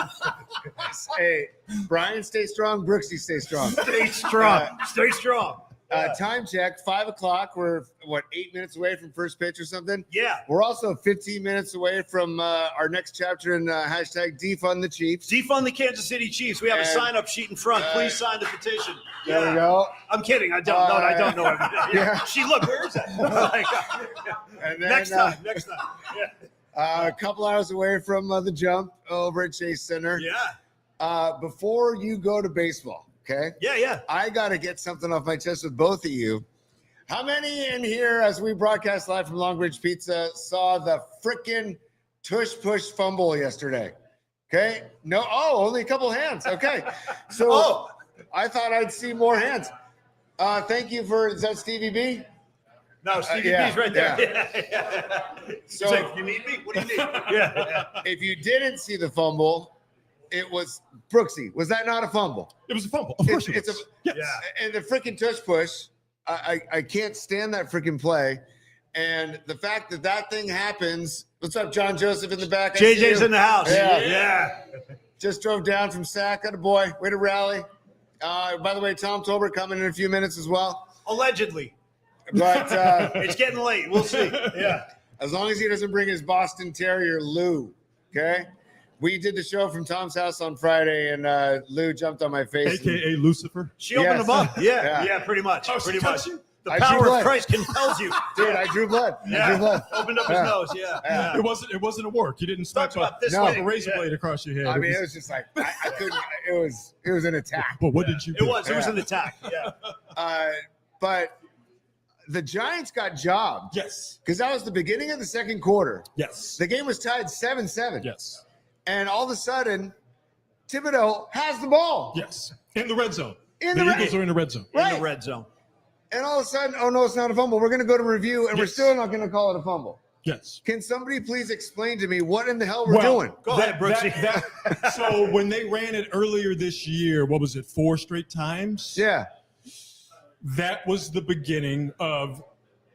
Hey, Brian, stay strong. Brooksy, stay strong. Stay strong. Stay strong. Time check, 5 o'clock. We're, 8 minutes away from first pitch or something? Yeah. We're also 15 minutes away from our next chapter in hashtag defund the Chiefs. Defund the Kansas City Chiefs. We have a And- sign-up sheet in front. Please sign the petition. There we go. I'm kidding. I don't know. I don't know. Yeah. She look. Where is that? Like, And then, next time. Next time. Yeah. a couple hours away from the jump over at Chase Center. Yeah. Before you go to baseball, okay? Yeah. I got to get something off my chest with both of you. How many in here, as we broadcast live from Long Bridge Pizza, saw the frickin' tush push fumble yesterday? Okay. No. Oh, only a couple hands. Okay. So I thought I'd see more hands. Thank you for, is that Stevie B? No, Stevie yeah, B's right there. yeah. So, So you need me? What do you need? Yeah. if you didn't see the fumble, it was Brooksy. Was that not a fumble? It was a fumble. Of course It's it was. a- Yes. Yeah. And the freaking tush push, I can't stand that freaking play. And the fact that that thing happens. What's up, John Joseph in the back? I see JJ's you. in the house. Yeah. Just drove down from Sac. Got a boy. Way to rally. By the way, Tom Tolbert coming in a few minutes as well. Allegedly. But It's getting late. We'll see. Yeah. as long as he doesn't bring his Boston Terrier, Lou. Okay. We did the show from Tom's house on Friday, and Lou jumped on my face. AKA Lucifer. She opened Yes. them up. Yeah. Yeah, pretty much. Oh, she pretty touched much. you? The I drew power blood. of Christ compels you. Dude, I drew blood. I drew Yeah. blood. Opened up his Yeah. nose. Yeah. It wasn't a work. You didn't snipe Talk about this No. way. a razor Yeah. blade across your head. I mean, it was just like I couldn't. It was an attack. But what did you It do? was. It was Yeah. an attack. Yeah. But the Giants got jobbed Yes. because that was the beginning of the second quarter. Yes. The game was tied 7-7. Yes. And all of a sudden, Thibodeau has the ball. Yes. In the red zone. In the the red- Eagles are in the red zone. In Right. the red zone. And all of a sudden, oh no, it's not a fumble. We're going to go to review, and we're Yes. still not going to call it a fumble. Yes. Can somebody please explain to me what in the hell we're doing? Go ahead, Brooksy. So when they ran it earlier this year, what was it, 4 straight times? Yeah. That was the beginning of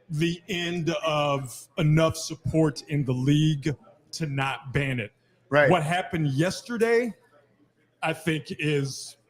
the end of enough support in the league to not ban it. Right. What happened yesterday, I think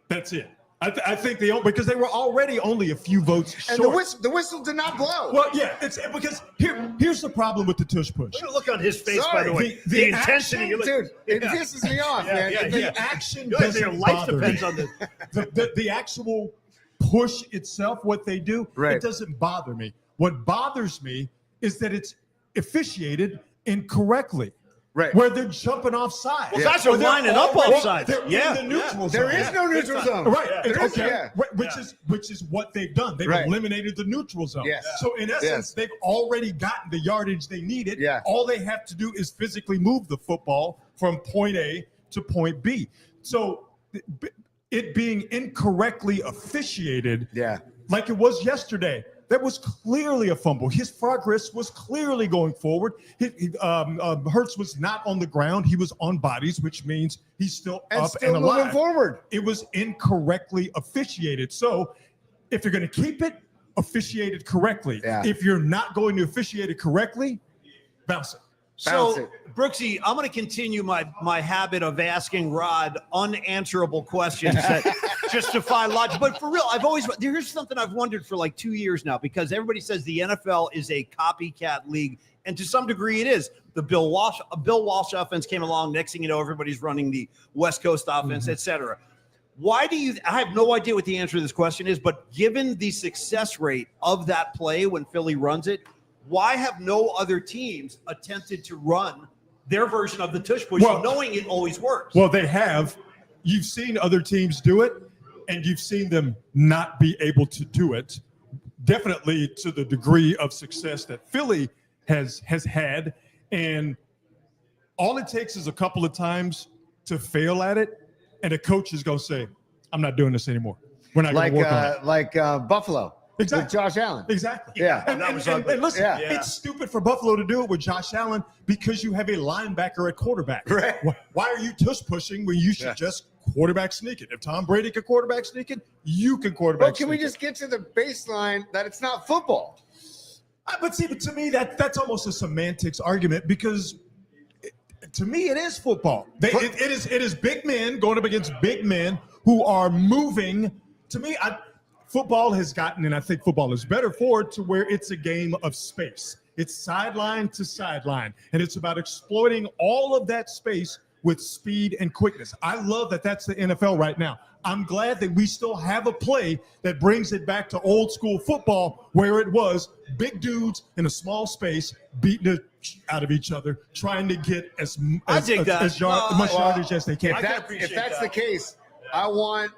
that's it. I think because they were already only a few votes And short. the whistle did not blow. Well, yeah, it's because here's the problem with the tush push. Look at the look on his face, Sorry. by the way. The The intensity. action, You're like, Dude, it Yeah. pisses me off, man. yeah, The yeah. action Your doesn't life bother depends me. on this. The actual push itself, what they do, Right. it doesn't bother me. What bothers me is that it's officiated incorrectly. Right. Where they're jumping off sides. Well, guys are lining up off sides. They're Yeah. in the neutral There zone. is no neutral zone. Right. Yeah. There is- Okay. yeah. Which is what they've done. They've Right. eliminated the neutral zone. Yes. So in essence, Yes. they've already gotten the yardage they needed. Yeah. All they have to do is physically move the football from point A to point B. So it being incorrectly officiated, Yeah. like it was yesterday, that was clearly a fumble. His progress was clearly going forward. Hurts was not on the ground. He was on bodies, which means he's still And up still and moving alive. forward. It was incorrectly officiated. So if you're going to keep it, officiate it correctly. Yeah. If you're not going to officiate it correctly, bounce it. Bounce So, it. Brooksy, I'm going to continue my habit of asking Rod unanswerable questions that just defy logic. But for real, here's something I've wondered for like 2 years now, because everybody says the NFL is a copycat league, and to some degree it is. The Bill Walsh offense came along. Next thing you know, everybody's running the West Coast offense, et cetera. Why do you? I have no idea what the answer to this question is, but given the success rate of that play when Philly runs it, why have no other teams attempted to run their version of the tush push, knowing it always works? Well, they have. You've seen other teams do it, and you've seen them not be able to do it. Definitely to the degree of success that Philly has had, and all it takes is a couple of times to fail at it, and a coach is going to say, "I'm not doing this anymore. We're not going to work on it." Like Buffalo. Exactly. With Josh Allen. Exactly. Yeah. And listen, Yeah. it's stupid for Buffalo to do it with Josh Allen because you have a linebacker at quarterback. Right. Why are you tush pushing when you should just quarterback sneak it? If Tom Brady can quarterback sneak it, you can quarterback But can we just get to the baseline that it's not football? But to me, that's almost a semantics argument because to me, it is football. It is big men going up against big men who are moving. To me, football has gotten, and I think football is better for it, to where it's a game of space. It's sideline to sideline, and it's about exploiting all of that space with speed and quickness. I love that that's the NFL right now. I'm glad that we still have a play that brings it back to old school football where it was big dudes in a small space beating the out of each other, trying to get as much yardage as they can. If that's the case, I want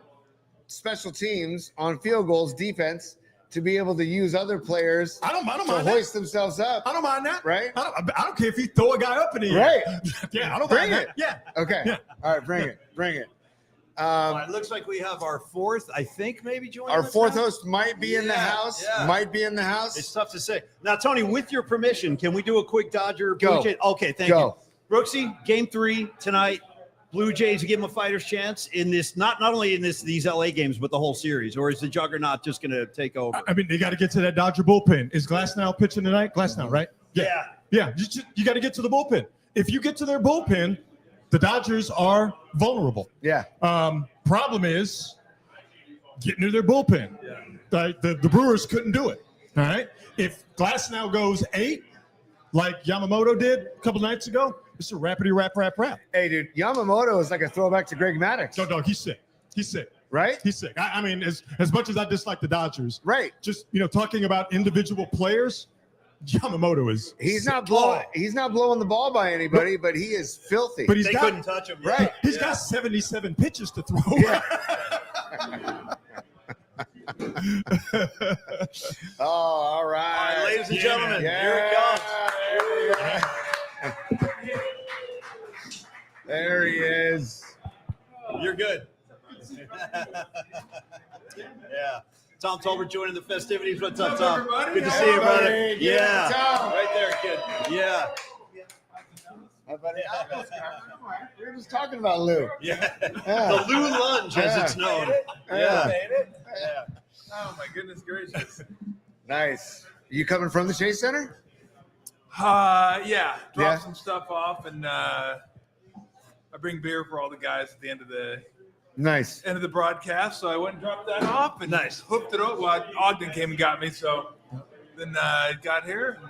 special teams on field goals defense to be able to use other players I don't to mind hoist that. themselves up. I don't mind that. Right? I don't care if you throw a guy up in the air. Right. Yeah, I don't Bring mind it. that. Yeah. Okay. Yeah. All right, bring it. Bring it. It looks like we have our fourth, I think, maybe joining Our us fourth now. host might be in the house. yeah. Might be in the house. It's tough to say. Now, Tony, with your permission, can we do a quick Dodger Go. Blue Jays? Okay, thank Go. you. Brooksy, game 3 tonight. Blue Jays to give them a fighter's chance in this, not only in these LA games, but the whole series, or is the juggernaut just going to take over? I mean, they got to get to that Dodger bullpen. Is Glasnow pitching tonight? Glasnow, right? Yeah. Yeah. You got to get to the bullpen. If you get to their bullpen, the Dodgers are vulnerable. Yeah. Problem is getting to their bullpen. Yeah. The Brewers couldn't do it. All right. If Glasnow goes 8, like Yamamoto did a couple nights ago, it's a rapidy rap. Hey, dude, Yamamoto is like a throwback to Greg Maddux. No, he's sick. He's sick. Right? He's sick. I mean, as much as I dislike the Dodgers, Right. just talking about individual players, Yamamoto is. He's sick. not blowing the ball by anybody, but he is filthy. But They couldn't touch him. Right. He's got 77 pitches to throw. Yeah. Oh, all right. All right, ladies and Yeah, gentlemen, Yeah. here it comes. There he is. You're good. Yeah. Tom Tolbert joining the festivities. What's up, Tom? Good to see you, brother. Hey, Yeah. Tom. Right there, kid. Yeah. Hi, buddy. We were just talking about Lou. Yeah. Yeah. The Lou Lunge, as it's known. Yeah. Yeah. Oh my goodness gracious. Nice. You coming from the Chase Center? Yeah. Drop Yeah. some stuff off, and I bring beer for all the guys at the end of the Nice. broadcast. So I went and dropped that off and Nice. hooked it up. Well, Ogden came and got me, so then I got here and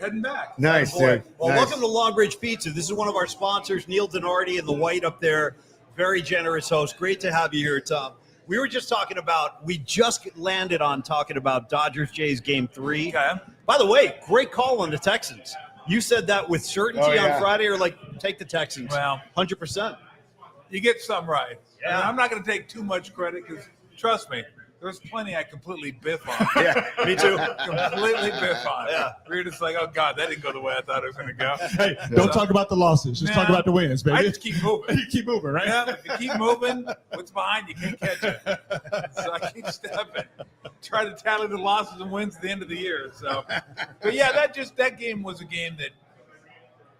heading back. Nice, Boy. dude. Well, Nice. welcome to Long Bridge Pizza. This is one of our sponsors, Neil Denardi and the White up there. Very generous host. Great to have you here, Tom. We were just we just landed on talking about Dodgers-Jays Game 3. Okay. By the way, great call on the Texans. You said that with certainty Oh, yeah. on Friday, or like, take the Texans. Well, 100%. you get some right. Yeah. And I'm not going to take too much credit because, trust me, there's plenty I completely biff on. Yeah. Me too. Completely biff on. Yeah. We're just like, oh, God, that didn't go the way I thought it was going to go. Hey, don't talk about the losses. Just talk Nah. about the wins, baby. I just keep moving. You keep moving, right? Yeah, if you keep moving, what's behind you can't catch it. So I keep stepping. Try to tally the losses and wins at the end of the year. So, but yeah, that game was a game that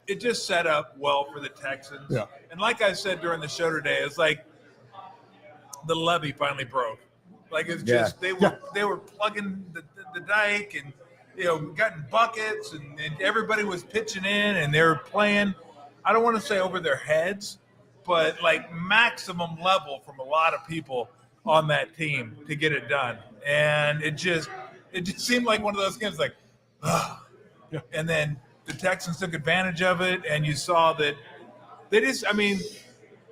it just set up well for the Texans. Yeah. And like I said during the show today, it's like the levee finally broke. Like it's Yeah. just they were plugging the dike, and gotten buckets and everybody was pitching in and they were playing. I don't want to say over their heads, but like maximum level from a lot of people on that team to get it done. And it just seemed like one of those games like, yeah. And then the Texans took advantage of it, and you saw that they just, I mean,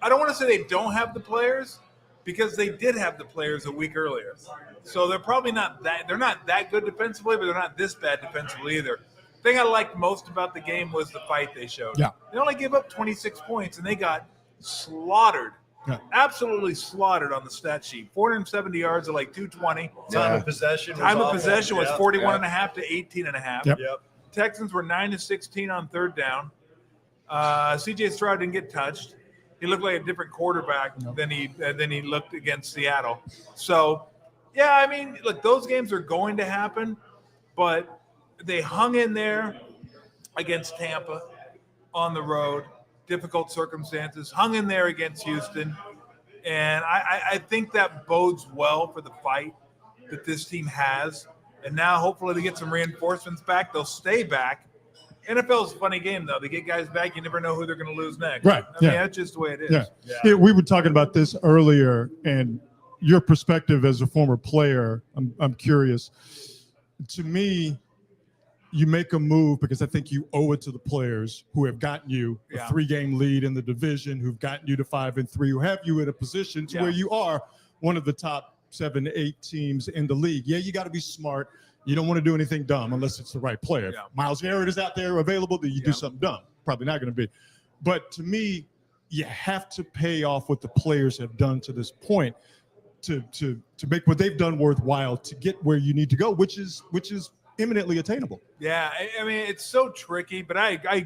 I don't want to say they don't have the players because they did have the players a week earlier. So they're probably not that good defensively, but they're not this bad defensively either. The thing I liked most about the game was the fight they showed. Yeah. They only gave up 26 points, and they got slaughtered. Yeah. Absolutely slaughtered on the stat sheet. 470 yards at like 220. Time of possession was 41.5 to 18.5. Yep. Texans were 9-16 on third down. C.J. Stroud didn't get touched. He looked like a different quarterback than he looked against Seattle. So, yeah, I mean, look, those games are going to happen, but they hung in there against Tampa on the road. Difficult circumstances, hung in there against Houston. And I think that bodes well for the fight that this team has. And now hopefully they get some reinforcements back. They'll stay back. NFL is a funny game, though. They get guys back. You never know who they're going to lose next. Right. I mean, that's just the way it is. Yeah, we were talking about this earlier, and your perspective as a former player, I'm curious. To me, you make a move because I think you owe it to the players who have gotten you a 3-game lead in the division, who've gotten you to 5-3, who have you in a position to where you are one of the top 7 to 8 teams in the league. Yeah, you got to be smart. You don't want to do anything dumb unless it's the right player. Yeah. If Myles Garrett is out there available, then you do something dumb. Probably not going to be. But to me, you have to pay off what the players have done to this point to make what they've done worthwhile to get where you need to go, which is imminently attainable. Yeah, I mean, it's so tricky, but I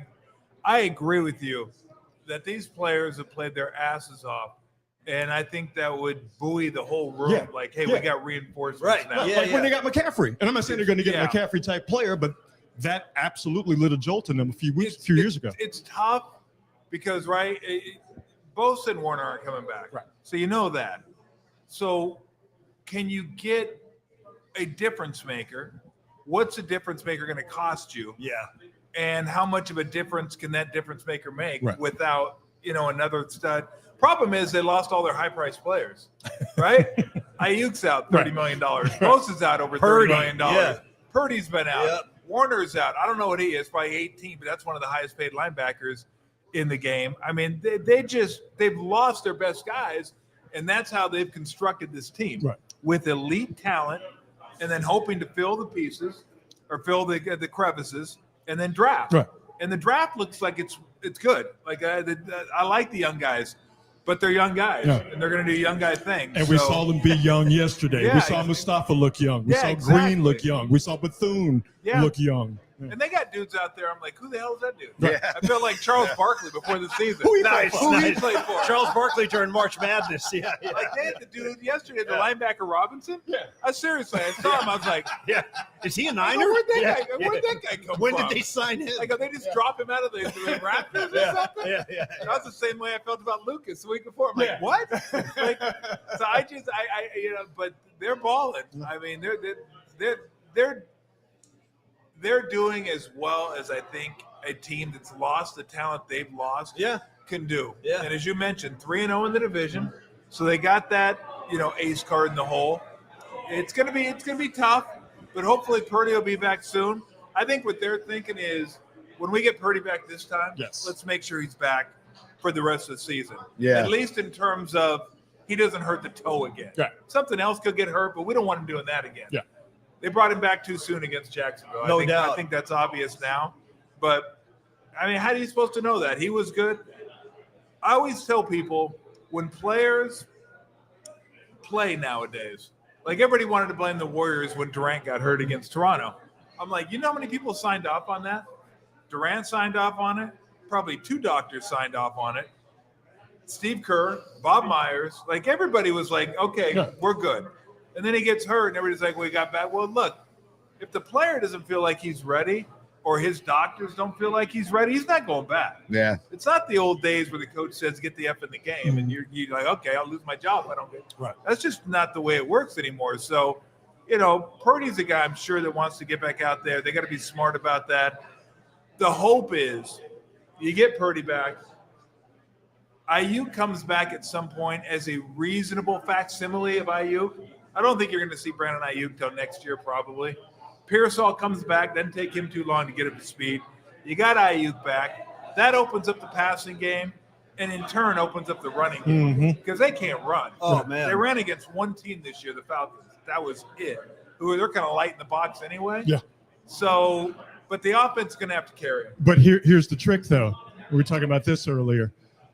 agree with you that these players have played their asses off. And I think that would buoy the whole room. Yeah. Like, hey, we got reinforcements now. When they got McCaffrey. And I'm not saying they're going to get a McCaffrey-type player, but that absolutely lit a jolt in them a few years ago. It's tough because, Bosa and Warner aren't coming back. Right. So you know that. So can you get a difference maker? What's a difference maker going to cost you? Yeah. And how much of a difference can that difference maker make without, another stud? Problem is they lost all their high-priced players, right? Ayuk's out $30 million. Bosa's out over $30 million. Yeah. Purdy's been out. Yep. Warner's out. I don't know what he is, probably 18, but that's one of the highest-paid linebackers in the game. I mean, they've lost their best guys, and that's how they've constructed this team with elite talent, and then hoping to fill the pieces or fill the crevices, and then draft. Right. And the draft looks like it's good. Like I like the young guys. But they're young guys, and they're going to do young guy things. And we saw them be young yesterday. We saw Mustafa look young. We saw Green look young. We saw Bethune look young. And they got dudes out there. I'm like, who the hell is that dude? Yeah. I felt like Charles Barkley before the season. Who he played for? Charles Barkley during March Madness. Yeah. Like they had the dude yesterday, the linebacker Robinson. Yeah. I saw him. I was like, Is he a Niner? Where'd that guy come When from? did they sign him? Like, they just drop him out of the Raptors or something? Yeah. That was the same way I felt about Lucas the week before. I'm like, what? But they're balling. I mean, they're doing as well as I think a team that's lost the talent they've lost can do. Yeah. And as you mentioned, 3-0 in the division. So they got that, ace card in the hole. It's gonna be tough, but hopefully Purdy will be back soon. I think what they're thinking is when we get Purdy back this time, let's make sure he's back for the rest of the season. Yeah. At least in terms of he doesn't hurt the toe again. Yeah. Something else could get hurt, but we don't want him doing that again. Yeah. They brought him back too soon against Jacksonville. No doubt. I think that's obvious now. But, I mean, how are you supposed to know that? He was good. I always tell people when players play nowadays, like everybody wanted to blame the Warriors when Durant got hurt against Toronto. I'm like, you know how many people signed off on that? Durant signed off on it. Probably 2 doctors signed off on it. Steve Kerr, Bob Myers, like everybody was like, okay, we're good. And then he gets hurt, and everybody's like, we got back. Well, look, if the player doesn't feel like he's ready or his doctors don't feel like he's ready, he's not going back. Yeah. It's not the old days where the coach says, get the F in the game, and you're like, okay, I'll lose my job if I don't get it. Right. That's just not the way it works anymore. So Purdy's a guy I'm sure that wants to get back out there. They got to be smart about that. The hope is you get Purdy back. Ayuk comes back at some point as a reasonable facsimile of Ayuk. I don't think you're going to see Brandon Ayuk till next year probably. Pearsall comes back, doesn't take him too long to get up to speed. You got Ayuk back. That opens up the passing game, and in turn opens up the running game because they can't run. Oh, man. They ran against one team this year, the Falcons. That was it. They're kind of light in the box anyway. Yeah. So, but the offense is going to have to carry it. But here's the trick, though. We were talking about this earlier.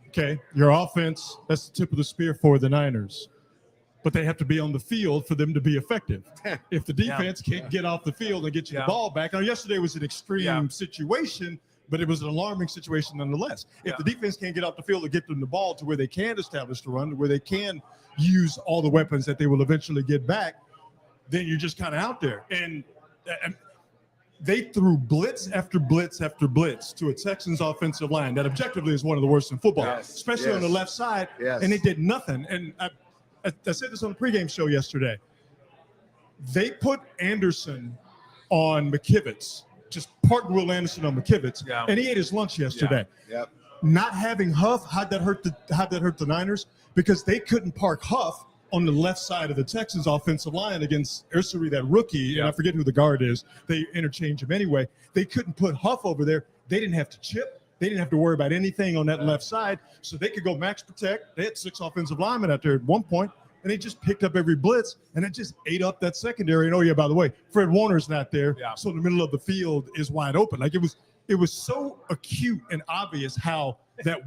Okay, your offense, that's the tip of the spear for the Niners. But they have to be on the field for them to be effective. If the defense can't get off the field and get you the ball back. Now, yesterday was an extreme situation, but it was an alarming situation nonetheless. If the defense can't get off the field and get them the ball to where they can establish the run, where they can use all the weapons that they will eventually get back, then you're just kind of out there. And they threw blitz after blitz after blitz to a Texans offensive line that objectively is one of the worst in football, especially on the left side, and they did nothing. And I said this on the pregame show yesterday. They put Anderson on McKivitz, just parked Will Anderson on McKivitz, and he ate his lunch yesterday. Yep. Not having Huff, how'd that hurt the Niners? Because they couldn't park Huff on the left side of the Texans offensive line against Ursary, that rookie, and I forget who the guard is. They interchange him anyway. They couldn't put Huff over there. They didn't have to chip. They didn't have to worry about anything on that left side, so they could go max protect. They had 6 offensive linemen out there at one point, and they just picked up every blitz, and it just ate up that secondary. And by the way, Fred Warner's not there, so the middle of the field is wide open. Like it was so acute and obvious how that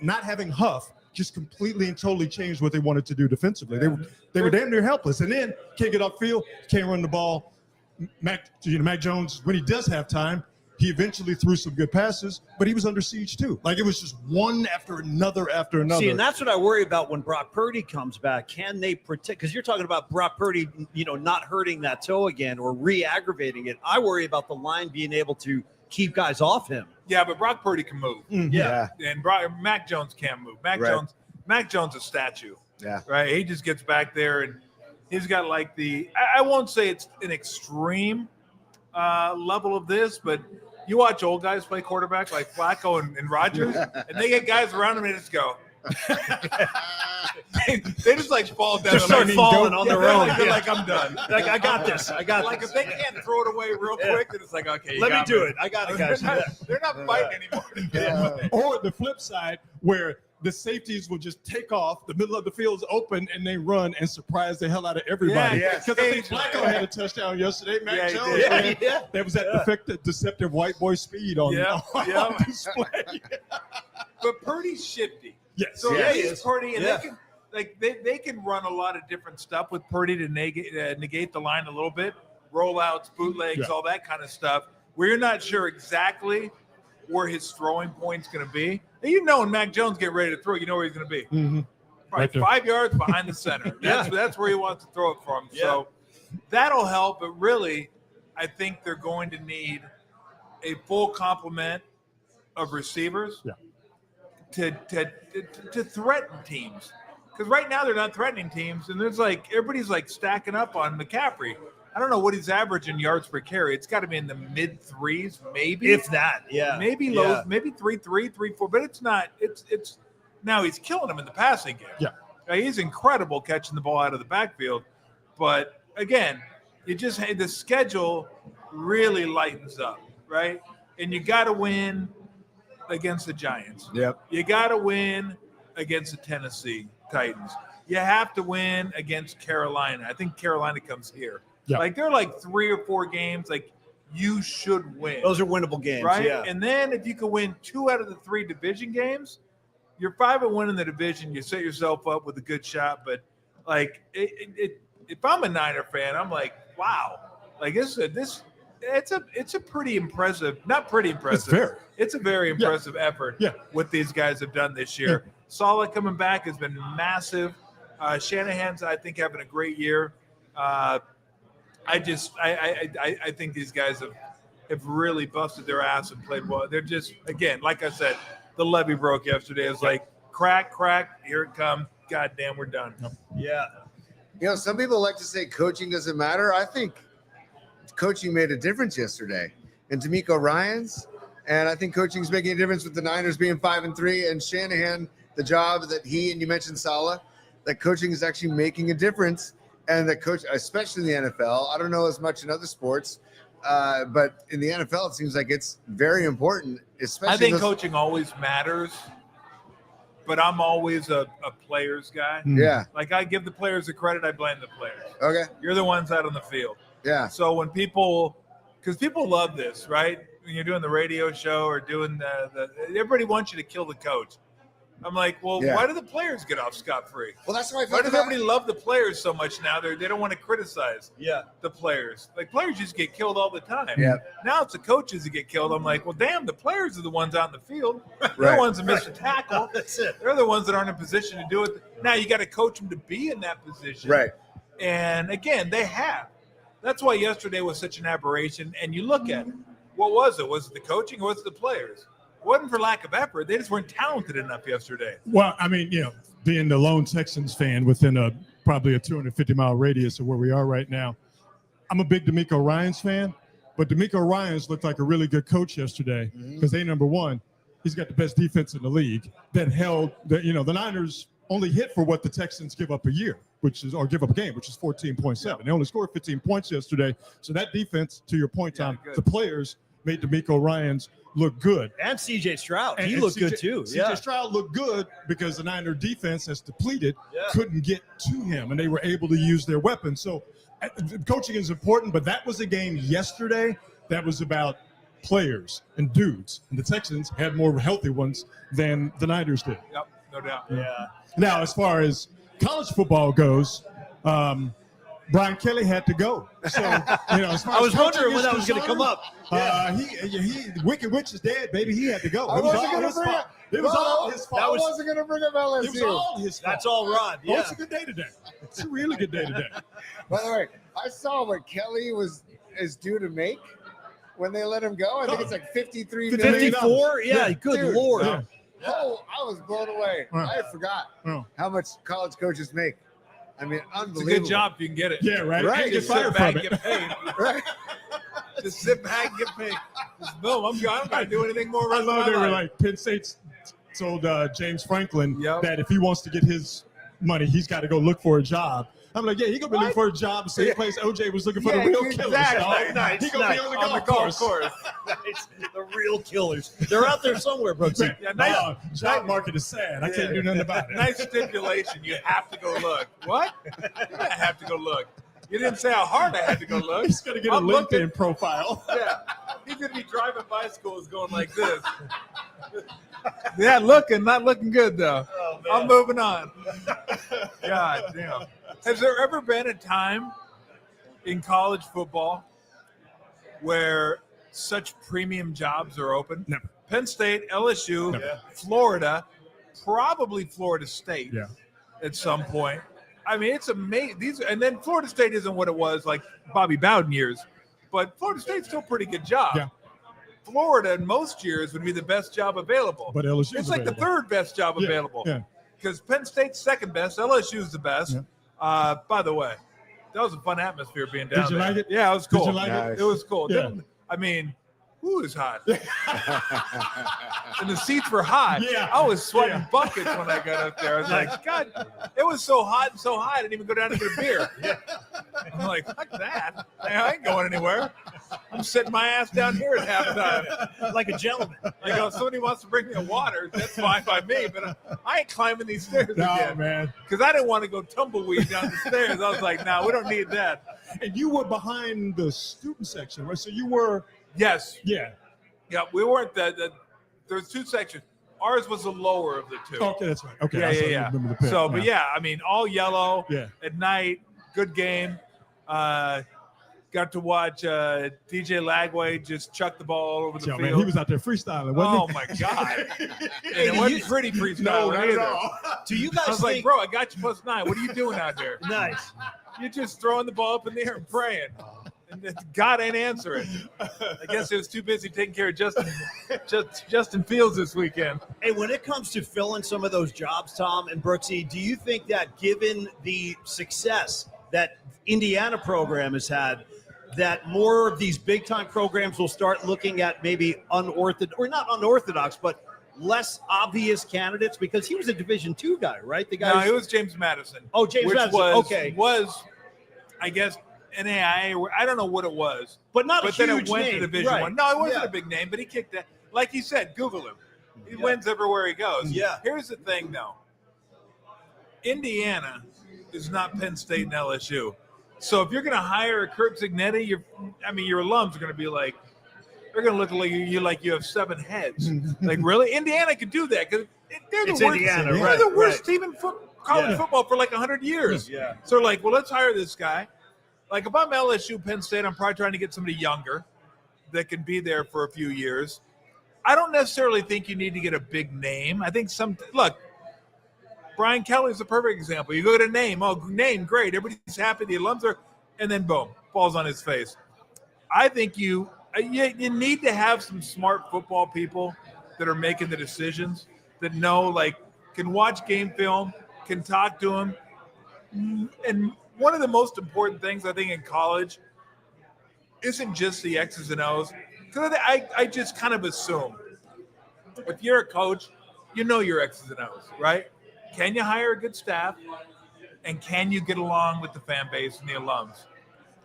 not having Huff just completely and totally changed what they wanted to do defensively. They were damn near helpless, and then can't get upfield, can't run the ball. Mac Jones, when he does have time, he eventually threw some good passes, but he was under siege too. Like it was just one after another after another. See, and that's what I worry about when Brock Purdy comes back. Can they protect? Because you're talking about Brock Purdy, not hurting that toe again or re-aggravating it. I worry about the line being able to keep guys off him. Yeah, but Brock Purdy can move. Yeah. And Mac Jones can't move. Mac Jones a statue. Yeah. Right. He just gets back there and he's got like I won't say it's an extreme level of this, but you watch old guys play quarterback like Flacco and Rodgers, and they get guys around them and just go. they just like fall down. They start falling on their own. They're like, I'm done. Like, I got this. Like if they can't throw it away real quick, then it's like, okay, let me do it. I got it, guys. They're not fighting anymore. Or the flip side, where the safeties will just take off, the middle of the field's open, and they run and surprise the hell out of everybody. Because I think Flacco had a touchdown yesterday. Mac Jones, that was that deceptive white boy speed on display. But Purdy's shifty. Yes. So he's Purdy, and they can run a lot of different stuff with Purdy to negate the line a little bit, rollouts, bootlegs, all that kind of stuff. Where you're not sure exactly where his throwing point's going to be. When Mac Jones get ready to throw, you know where he's going to be. Mm-hmm. Right, 5 yards behind the center. That's where he wants to throw it from. Yeah. So that'll help. But really, I think they're going to need a full complement of receivers to threaten teams. Because right now they're not threatening teams, and there's everybody's stacking up on McCaffrey. I don't know what he's averaging yards per carry. It's got to be in the mid threes, maybe. If that, maybe low, maybe 3.3, 3.4. But it's not. It's now he's killing them in the passing game. Yeah, he's incredible catching the ball out of the backfield. But again, the schedule really lightens up, right? And you got to win against the Giants. Yep. You got to win against the Tennessee Titans. You have to win against Carolina. I think Carolina comes here. Yeah. They're 3 or 4 games you should win. Those are winnable games, right? Yeah. And then if you can win 2 out of the 3 division games, you're 5-1 in the division. You set yourself up with a good shot. But if I'm a Niner fan, I'm like, wow, it's a pretty impressive. Not pretty impressive. It's a very impressive effort. What these guys have done this year. Yeah. Saleh coming back has been massive. Shanahan's, I think, having a great year. I think these guys have really busted their ass and played well. They're just, again, like I said, the levee broke yesterday. It's crack, here it comes. God damn, we're done. Yeah. Some people like to say coaching doesn't matter. I think coaching made a difference yesterday. And D'Amico Ryans, and I think coaching is making a difference with the Niners being 5-3, and Shanahan, the job that he, and you mentioned Saleh, that coaching is actually making a difference. And that coach, especially in the NFL, I don't know as much in other sports, but in the NFL, it seems like it's very important. Especially I think coaching always matters, but I'm always a players guy. Yeah. Like I give the players the credit, I blame the players. Okay. You're the ones out on the field. Yeah. So when because people love this, right? When you're doing the radio show or doing everybody wants you to kill the coach. I'm like, well, Yeah. why do the players get off scot-free? Well, that's why I Why does everybody love the players so much now? They don't want to criticize the players. Like players just get killed all the time. Yeah. Now it's the coaches that get killed. I'm like, well, damn, the players are the ones out in the field. They're Right. the ones that miss a tackle. That's it. They're the ones that aren't in position to do it. Now you got to coach them to be in that position. Right. And again, they have. That's why yesterday was such an aberration. And you look at it. What was it? Was it the coaching or was it the players? It wasn't for lack of effort. They just weren't talented enough yesterday. Well, I mean, being the lone Texans fan within probably a 250-mile radius of where we are right now, I'm a big D'Amico Ryans fan, but D'Amico Ryans looked like a really good coach yesterday because number one, he's got the best defense in the league that held the Niners only hit for what the Texans give up a year, or give up a game, which is 14.7. Yeah. They only scored 15 points yesterday. So that defense, to your point, Tom, good. the players made D'Amico Ryans look good. And C.J. Stroud, he And looked CJ good too. C.J. Stroud looked good because the Niner defense has depleted, couldn't get to him, and they were able to use their weapons. So coaching is important, but that was a game yesterday that was about players and dudes, and the Texans had more healthy ones than the Niners did. Yep, no doubt. Yeah. Now, as far as college football goes, Brian Kelly had to go. So, as far I was as wondering coaching when is that was going to concerned, come up. he Wicked Witch is dead, baby. He had to go. I It was wasn't all gonna his bring fault. it. It was all his fault. I wasn't going to bring up LSU. It was all his fault. That's all Ron. Oh, Yeah. it's a good day today. It's a really good day today. By the way, I saw what Kelly is due to make when they let him go. I think it's like $53 million. 54? Yeah, good Dude. Lord. Yeah. Oh, I was blown away. Wow. I forgot Oh. how much college coaches make. I mean, It's a unbelievable. good job if you can get it. Yeah, right. Right. Can't get Just sit fired back from and it. get paid. Right? Just sit back and get paid. Just boom. I'm not going to do anything more. I rest of love my they were life. like Penn State told James Franklin Yep. that if he wants to get his money, he's got to go look for a job. I'm like, yeah, he gonna be looking for a job the same place OJ was looking for Yeah, the real exactly. killers. dog. Nice, He gonna nice. be on the On the golf course. Nice. The real killers. They're out there somewhere, Brooksy. Yeah, nice. Job market is sad. I can't do nothing about it. Nice stipulation. You have to go look. What? You don't have to go look. You didn't say how hard I had to go look. He's gonna get a I'm LinkedIn looking. profile. Yeah. He's going to be driving bicycles going like this. Yeah, not looking good, though. I'm moving on. God damn. Has there ever been a time in college football where such premium jobs are open? Never. Penn State, LSU, Never. Florida, probably Florida State Yeah. at some point. I mean, it's amazing. And then Florida State isn't what it was like Bobby Bowden years, but Florida State's still a pretty good job. Yeah. Florida in most years would be the best job available. But LSU It's like the third best job Yeah, available. yeah. Because Penn State's second best, LSU's the best. Yeah. By the way, that was a fun atmosphere being down Did you there. like it? Yeah, it was cool. Did you like Nice. It was cool. Yeah. I mean, who is hot? And the seats were hot. Yeah. I was sweating Yeah. buckets when I got up there. I was like, God, it was so hot and so hot, I didn't even go down to get a beer. I'm like, fuck that. I ain't going anywhere. I'm sitting my ass down here at halftime. Like a gentleman. You know, if somebody wants to bring me a water, that's fine by me, but I ain't climbing these stairs No, again. man. Because I didn't want to go tumbleweed down the stairs. I was like, nah, we don't need that. And you were behind the student section, right? So you were, Yes. yeah. Yeah, we weren't there's two sections. Ours was the lower of the two. Okay, that's right. Okay. Yeah, I yeah. remember the pick. So, but yeah, I mean, all yellow Yeah. at night, good game. Got to watch DJ Lagway just chuck the ball all over the Yo, field. man, he was out there freestyling, wasn't Oh he? my God. And it wasn't pretty freestyle No, not either. at all. Do you I guys was like, think? bro, I got you +9. What are you doing out there? Nice. You're just throwing the ball up in the air and praying. And God ain't answering. I guess he was too busy taking care of Justin Fields this weekend. Hey, when it comes to filling some of those jobs, Tom and Brooksy, do you think that given the success that Indiana program has had, that more of these big time programs will start looking at maybe unorthodox, or not unorthodox, but less obvious candidates? Because he was a Division II guy, right? The guy. No, it was James Madison. Oh, James which Madison. Was, was, I guess, NAIA. I don't know what it was. but not But a then huge it went name. to Division right. One. No, it wasn't Yeah. a big name, but he kicked that. Like you said, Google him. He Yeah. wins everywhere he goes. Yeah. Here's the thing, though. Indiana is not Penn State and LSU. So if you're going to hire a Kurt Zignetti, your alums are going to be like, they're going to look like you have 7 heads. Like, really? Indiana could do that because they're the It's worst. Indiana, They're right, the worst right. team in college Yeah. football for like 100 years. Yeah. So they're like, well, let's hire this guy. Like, if I'm LSU, Penn State, I'm probably trying to get somebody younger that can be there for a few years. I don't necessarily think you need to get a big name. I think look, Brian Kelly's a perfect example. You go to name, name, great. Everybody's happy. The alums are, and then boom, falls on his face. I think you need to have some smart football people that are making the decisions, that know, like, can watch game film, can talk to him. And one of the most important things I think in college isn't just the X's and O's. Because I just kind of assume if you're a coach, you know your X's and O's, right? Can you hire a good staff? And can you get along with the fan base and the alums?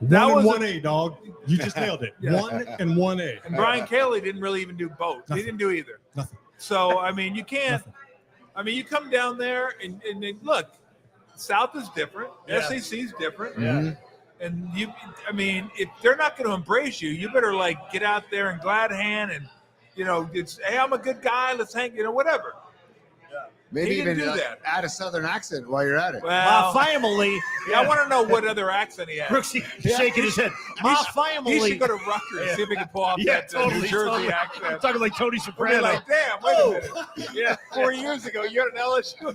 That 1 and was 1A, dog. You just nailed it. Yeah. 1 and 1A. And Brian Kelly didn't really even do both. Nothing. He didn't do either. Nothing. So, I mean, you can't. Nothing. I mean, you come down there and look, South is different. Yeah. SEC is different. Yeah. And if they're not going to embrace you, you better like get out there and glad hand and, it's, hey, I'm a good guy. Let's hang, whatever. Maybe He didn't even do that. add a Southern accent while you're at it. Well, My family. yeah, I want to know what other accent he has. Brooksy shaking his head. My family. He should go to Rutgers, see if he can pull off Yeah, that totally, New Jersey totally. accent. Talking like Tony We're Soprano. like, damn, wait a minute. Yeah, 4 years ago, you had an LSU.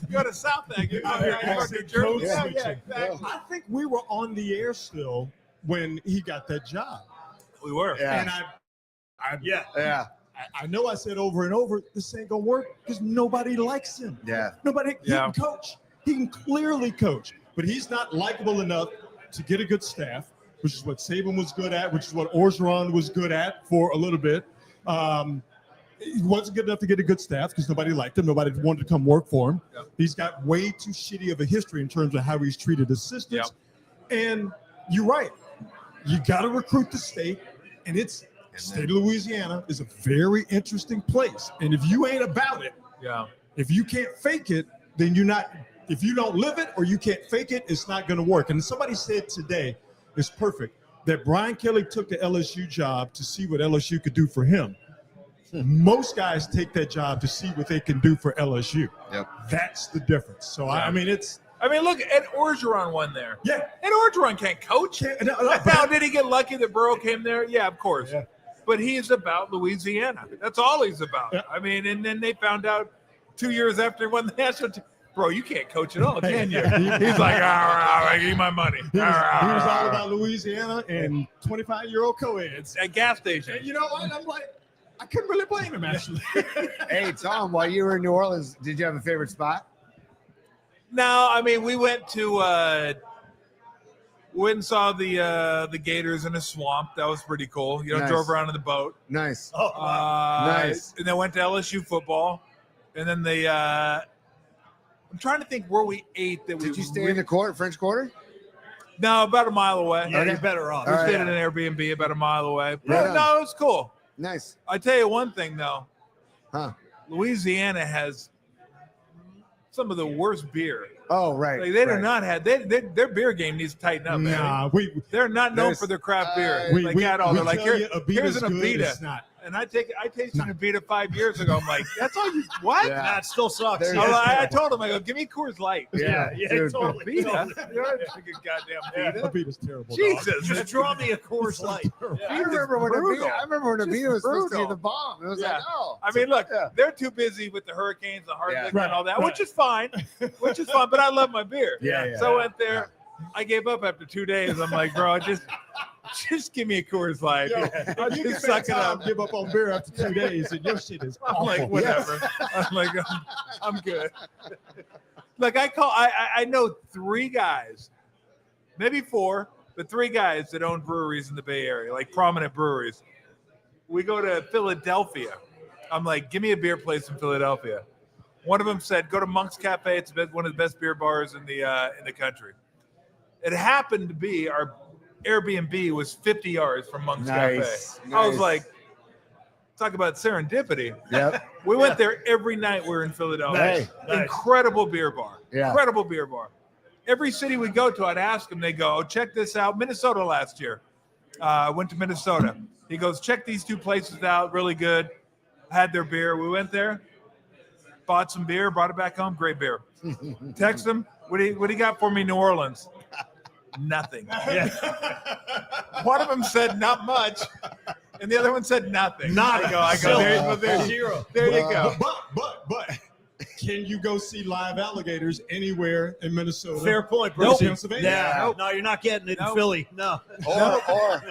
You got a South Egg. You got New Jersey. Yeah, exactly. I think we were on the air still when he got that job. We were. Yeah. And Yeah. I know I said over and over, this ain't gonna work because nobody likes him. Yeah. Nobody. He Yeah. can coach. He can clearly coach, but he's not likable enough to get a good staff, which is what Saban was good at, which is what Orgeron was good at for a little bit. He wasn't good enough to get a good staff because nobody liked him. Nobody wanted to come work for him. Yep. He's got way too shitty of a history in terms of how he's treated assistants. Yep. And you're right. You got to recruit the state, and it's state of Louisiana is a very interesting place. And if you ain't about it, Yeah. if you can't fake it, then you're not. If you don't live it or you can't fake it, it's not going to work. And somebody said today, it's perfect, that Brian Kelly took the LSU job to see what LSU could do for him. Most guys take that job to see what they can do for LSU. Yep. That's the difference. So I mean, it's Look, Ed Orgeron won there. yeah. Ed Orgeron can't coach. Now, did he get lucky that Burrow came there? Yeah, of course. Yeah. But he's about Louisiana. That's all he's about. Yeah. I mean, and then they found out 2 years after he won the national team, bro, you can't coach at all, can you? He's like, all right, give me my money. He was all about Louisiana and 25-year-old co-eds. At gas station. And you know what? I'm like, I couldn't really blame him, actually. Hey, Tom, while you were in New Orleans, did you have a favorite spot? No, I mean, we went and saw the Gators in a swamp. That was pretty cool. Nice. Drove around in the boat. Nice. Oh, wow. Nice. And then went to LSU football. And then I'm trying to think where we ate. Did you stay in the French Quarter? No, about a mile away. Yeah, Okay. you're better off. We All right. stayed in an Airbnb about a mile away. Right on. No, it was cool. Nice. I tell you one thing though, Huh. Louisiana has some of the worst beer. Oh, right. Like, they do right. not have their beer game needs to tighten up. Man. Nah, They're not known There's- for their craft beer. we Like at all. They're like, tell Here, you here's Abita's an good, Abita. it's not. And I tasted an Abita 5 years ago. I'm like, that's all you what? Yeah. That still sucks. There's- I told him, I go, give me Coors Light. Yeah, Yeah, dude. totally. Abita? You don't drink a goddamn Abita. Abita's terrible. dog. Jesus. Just draw me a Coors Light. I remember when brutal. Abita was supposed to be brutal. the bomb. It was Yeah. like, oh. I mean, look, Yeah. they're too busy with the hurricanes, the hard Yeah. liquor, and all that, Right. which is fine. But I love my beer. Yeah, yeah. So I went there. I gave up after 2 days. I'm like, bro, just give me a Coors Light. I'll You just can suck it up. give up on beer after 2 days, and your shit is I'm awful. like, whatever. I'm like, I'm good. Like I know 3 guys, maybe 4, but 3 guys that own breweries in the Bay Area, like prominent breweries. We go to Philadelphia. I'm like, give me a beer place in Philadelphia. One of them said, go to Monk's Cafe. It's one of the best beer bars in the country. It happened to be our Airbnb was 50 yards from Monk's Cafe. I was like, talk about serendipity. Yep. We went there every night we were in Philadelphia. Nice. Incredible beer bar. Yeah. Incredible beer bar. Every city we go to, I'd ask them, they go, oh, check this out. Minnesota last year. Went to Minnesota. He goes, check these 2 places out. Really good. Had their beer. We went there, bought some beer, brought it back home. Great beer. Text him. What do you got for me, New Orleans? Nothing. One of them said not much, and the other one said nothing. I go. There's 0. There you go. But can you go see live alligators anywhere in Minnesota? Fair point, or Bruce. Pennsylvania? Yeah. No, you're not getting it in Philly. No. Or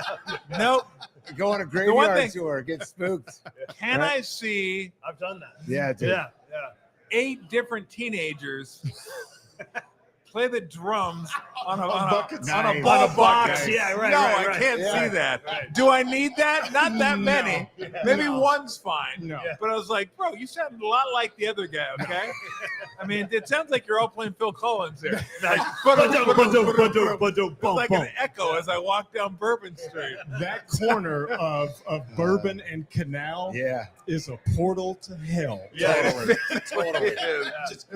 Nope. go on a one graveyard thing- tour, get spooked. Can I see I've done that. Yeah, dude. Yeah. 8 different teenagers play the drums on a bucket. on a Nice. box? Yeah, right, No, right, I right. can't Yeah. see that. Do I need that? Not that many. Maybe No. one's fine. No. But I was like, bro, you sound a lot like the other guy, okay? I mean, it sounds like you're all playing Phil Collins here. It's like an echo as I walk down Bourbon Street. That corner of Bourbon and Canal Yeah. is a portal to hell. Totally. Totally.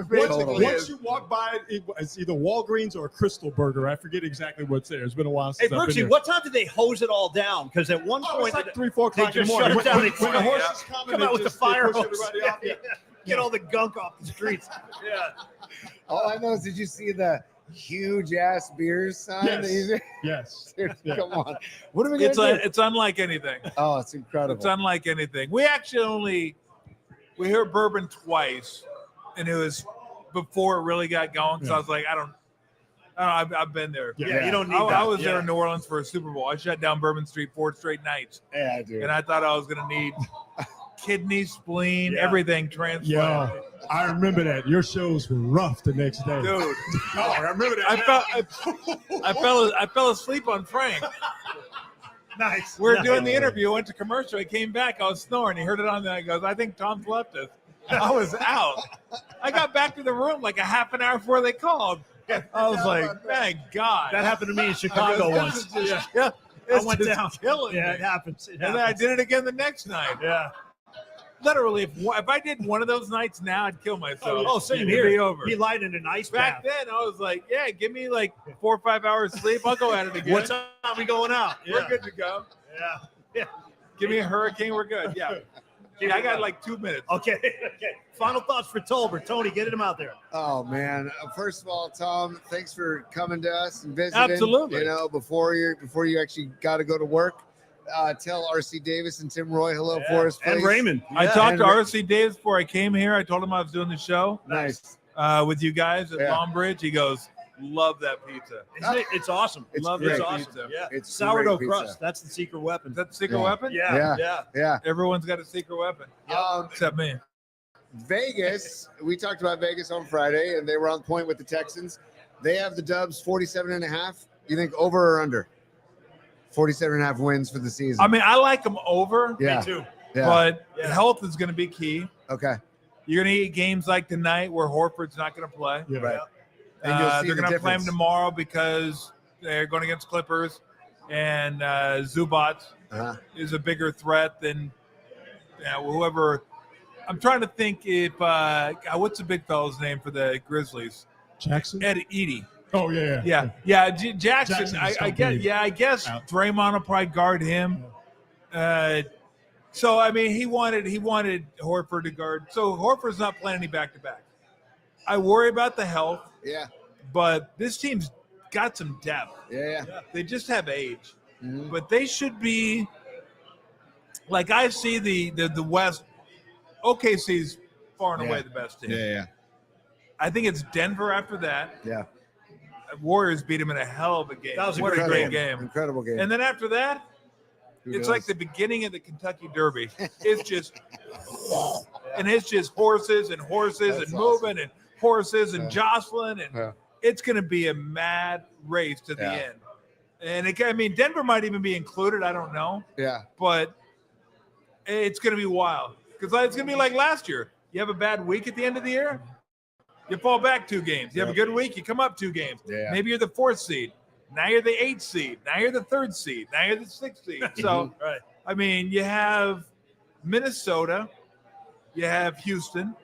Basically Once is. you walk by it's either Walgreens or Crystal Burger. I forget exactly what's there. It's been a while Hey, since I've been Brooksy, there. what time did they hose it all down? Because at one Oh, point, it's like 3, 4 o'clock in the just morning. shut it down. When the Yeah. horses come out with the fire push hose. everybody off. Yeah. Get all the gunk off the streets. Yeah. All I know is, did you see the huge ass beers sign? Yes. that you- Yes. Dude, Yeah. come on. What are we gonna do? It's unlike anything. Oh, it's incredible. It's unlike anything. We actually we heard Bourbon twice, and it was before it really got going. So I was like, I don't know. I've been there. Yeah, you don't need I that. was there Yeah. in New Orleans for a Super Bowl. I shut down Bourbon Street 4 straight nights, Yeah, dude. and I thought I was going to need kidney, spleen, Yeah. everything transplanted. Yeah, I remember that. Your shows were rough the next day. Dude, Oh, I remember that. I fell asleep on Frank. Nice. We were doing the interview, went to commercial. I came back, I was snoring. He heard it on there. He goes, I think Tom's left us. I was out. I got back to the room like a half an hour before they called. I was like, thank God. That happened to me in Chicago once. Yeah. I It's went just down. killing Yeah, me. it happens. It And then I happens. did it again the next night. Yeah. Literally, if I did one of those nights now, I'd kill myself. Oh, same It'd here. Be over. He lied in an ice Back bath. then, I was like, yeah, give me like 4 or 5 hours sleep. I'll go at it again. What time are we going out? We're good to go. Yeah. Yeah. Give me a hurricane. We're good. Yeah. Yeah, I got like 2 minutes. Okay. Okay. Final thoughts for Tolbert. Tony, get him out there. Oh man! First of all, Tom, thanks for coming to us and visiting. Absolutely. You know, before you actually got to go to work, tell RC Davis and Tim Roy hello for us, And please. Raymond. I Yeah. talked to And- RC Davis before I came here. I told him I was doing the show Nice. with you guys at Yeah. Longbridge. He goes, love that pizza. Isn't it? It's awesome. It's Love great. that awesome. pizza. Yeah. It's Sourdough great crust. pizza. That's the secret weapon. Is that the secret Yeah. weapon? Yeah. Yeah. Yeah. Yeah. Everyone's got a secret weapon, except me. Vegas, we talked about Vegas on Friday, and they were on point with the Texans. They have the Dubs 47.5. You think over or under? 47.5 wins for the season. I mean, I like them over, yeah. Me too. Yeah. but Yeah. health is going to be key. Okay. You're going to get games like tonight where Horford's not going to play. Yeah. Right. And you'll see They're the going to play him difference. tomorrow because they're going against Clippers, and Zubac Uh-huh. is a bigger threat than whoever. I'm trying to think if what's the big fellow's name for the Grizzlies? Jackson? Ed Edey. Oh, yeah. Jackson. Jackson is I so guess. big. Yeah, I guess Out. Draymond will probably guard him. So I mean, he wanted Horford to guard. So Horford's not playing any back-to-back. I worry about the health, Yeah. but this team's got some depth. Yeah. They just have age, Mhm. but they should be. Like I see the West. OKC's far and Yeah. away the best team. Yeah. I think it's Denver after that. Yeah. Warriors beat him in a hell of a game. That was a what great a great game. game. Incredible game. And then after that, Who it's knows? like the beginning of the Kentucky Derby. It's just, and it's just horses and horses That's and moving and horses and Yeah. jostling, and Yeah. it's going to be a mad race to the Yeah. end. And I mean, Denver might even be included. I don't know, Yeah. but it's going to be wild because it's going to be like last year. You have a bad week at the end of the year, you fall back 2 games. You have a good week, you come up 2 games. Yeah. Maybe you're the 4th seed. Now you're the 8th seed. Now you're the 3rd seed. Now you're the 6th seed. So, Right. I mean, you have Minnesota, you have Houston,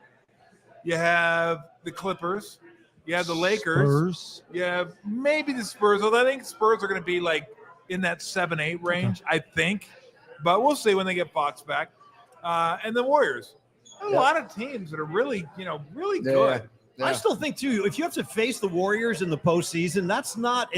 you have the Clippers, you have the Lakers, Spurs. you have maybe the Spurs. Although I think Spurs are going to be like in that 7-8 range, I think. But we'll see when they get Fox back. And the Warriors. A lot of teams that are really, really Yeah. good. I still think too, if you have to face the Warriors in the postseason, that's not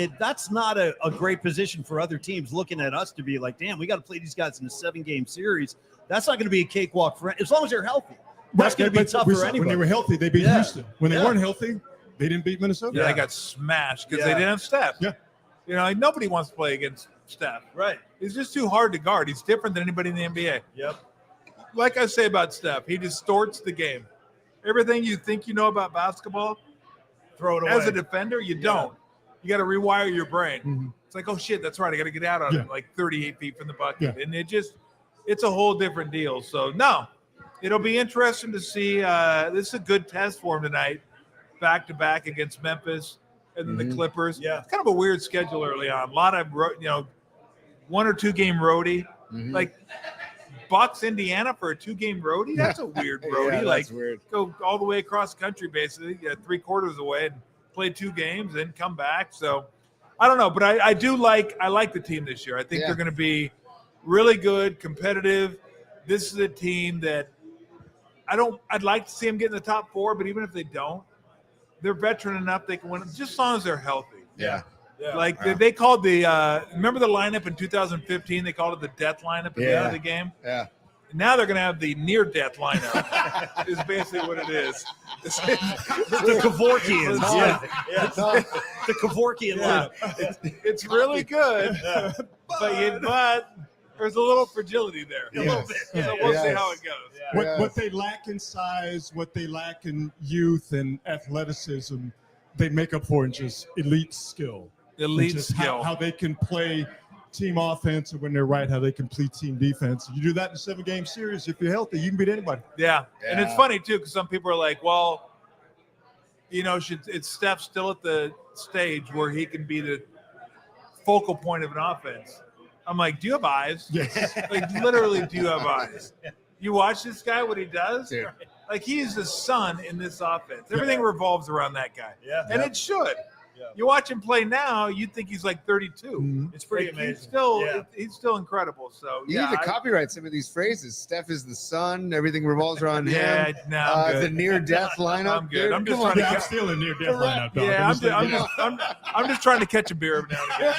a great position for other teams looking at us to be like, damn, we got to play these guys in a 7-game series. That's not going to be a cakewalk for as long as they're healthy. That's going to be But tough we for saw anybody. When they were healthy, they beat Yeah. Houston. When they Yeah. weren't healthy, they didn't beat Minnesota. Yeah, they got smashed because they Yeah. didn't have Steph. Yeah. Like nobody wants to play against Steph. Right. He's just too hard to guard. He's different than anybody in the NBA. Yep. Like I say about Steph, he distorts the game. Everything you think you know about basketball, Throw it away. as a defender, you don't. You got to rewire your brain. Mhm. It's like, oh shit, that's right. I got to get out on Yeah. it like 38 feet from the bucket. Yeah. And it's a whole different deal. So no, it'll be interesting to see. This is a good test for him tonight, back to back against Memphis and then the Clippers. Yeah. It's kind of a weird schedule early on. A lot of 1 or 2 game roadie. Mhm. Like Bucks, Indiana for a 2-game roadie. That's a weird roadie. Yeah, like that's weird. go all the way across the country, basically, 3/4 away, and play 2 games, then come back. So I don't know, but I like the team this year. I think Yeah. they're going to be really good, competitive. This is a team that I'd like to see them get in the top 4, but even if they don't, they're veteran enough they can win just as long as they're healthy. Yeah. Yeah. Like they called remember the lineup in 2015? They called it the death lineup at the end Yeah. of the game. Yeah. Now they're going to have the near-death lineup. Is basically what it is. the Kevorkians. Yeah. Tom, The Kevorkian Yeah. lineup. It's really good, but there's a little fragility there. A little bit. So Yeah. we'll see Yes. how it goes. Yeah. What they lack in size, what they lack in youth and athleticism, they make up for in just elite skill. Elite And just skill. How they can play team offense, and when they're right, how they can play team defense. You do that in a 7-game series. If you're healthy, you can beat anybody. Yeah. And it's Yeah. funny, too, because some people are like, well, it's Steph still at the stage where he can be the focal point of an offense. I'm like, do you have eyes? Yes. Like, literally, do you have eyes? You watch this guy, what he does? Dude. Like, he's the sun in this offense. Everything revolves around that guy. Yeah. And it should. Yeah. You watch him play now, you'd think he's like 32. Mhm. It's pretty Like, amazing. He's still incredible. So, You need to copyright some of these phrases. Steph is the sun. Everything revolves around Yeah, him. no, I'm good. The near-death lineup. I'm good. dude. I'm just Come on, trying to Yeah, I'm catch. still in near-death lineup, dog. Yeah, I'm just trying to catch a beer every now and again.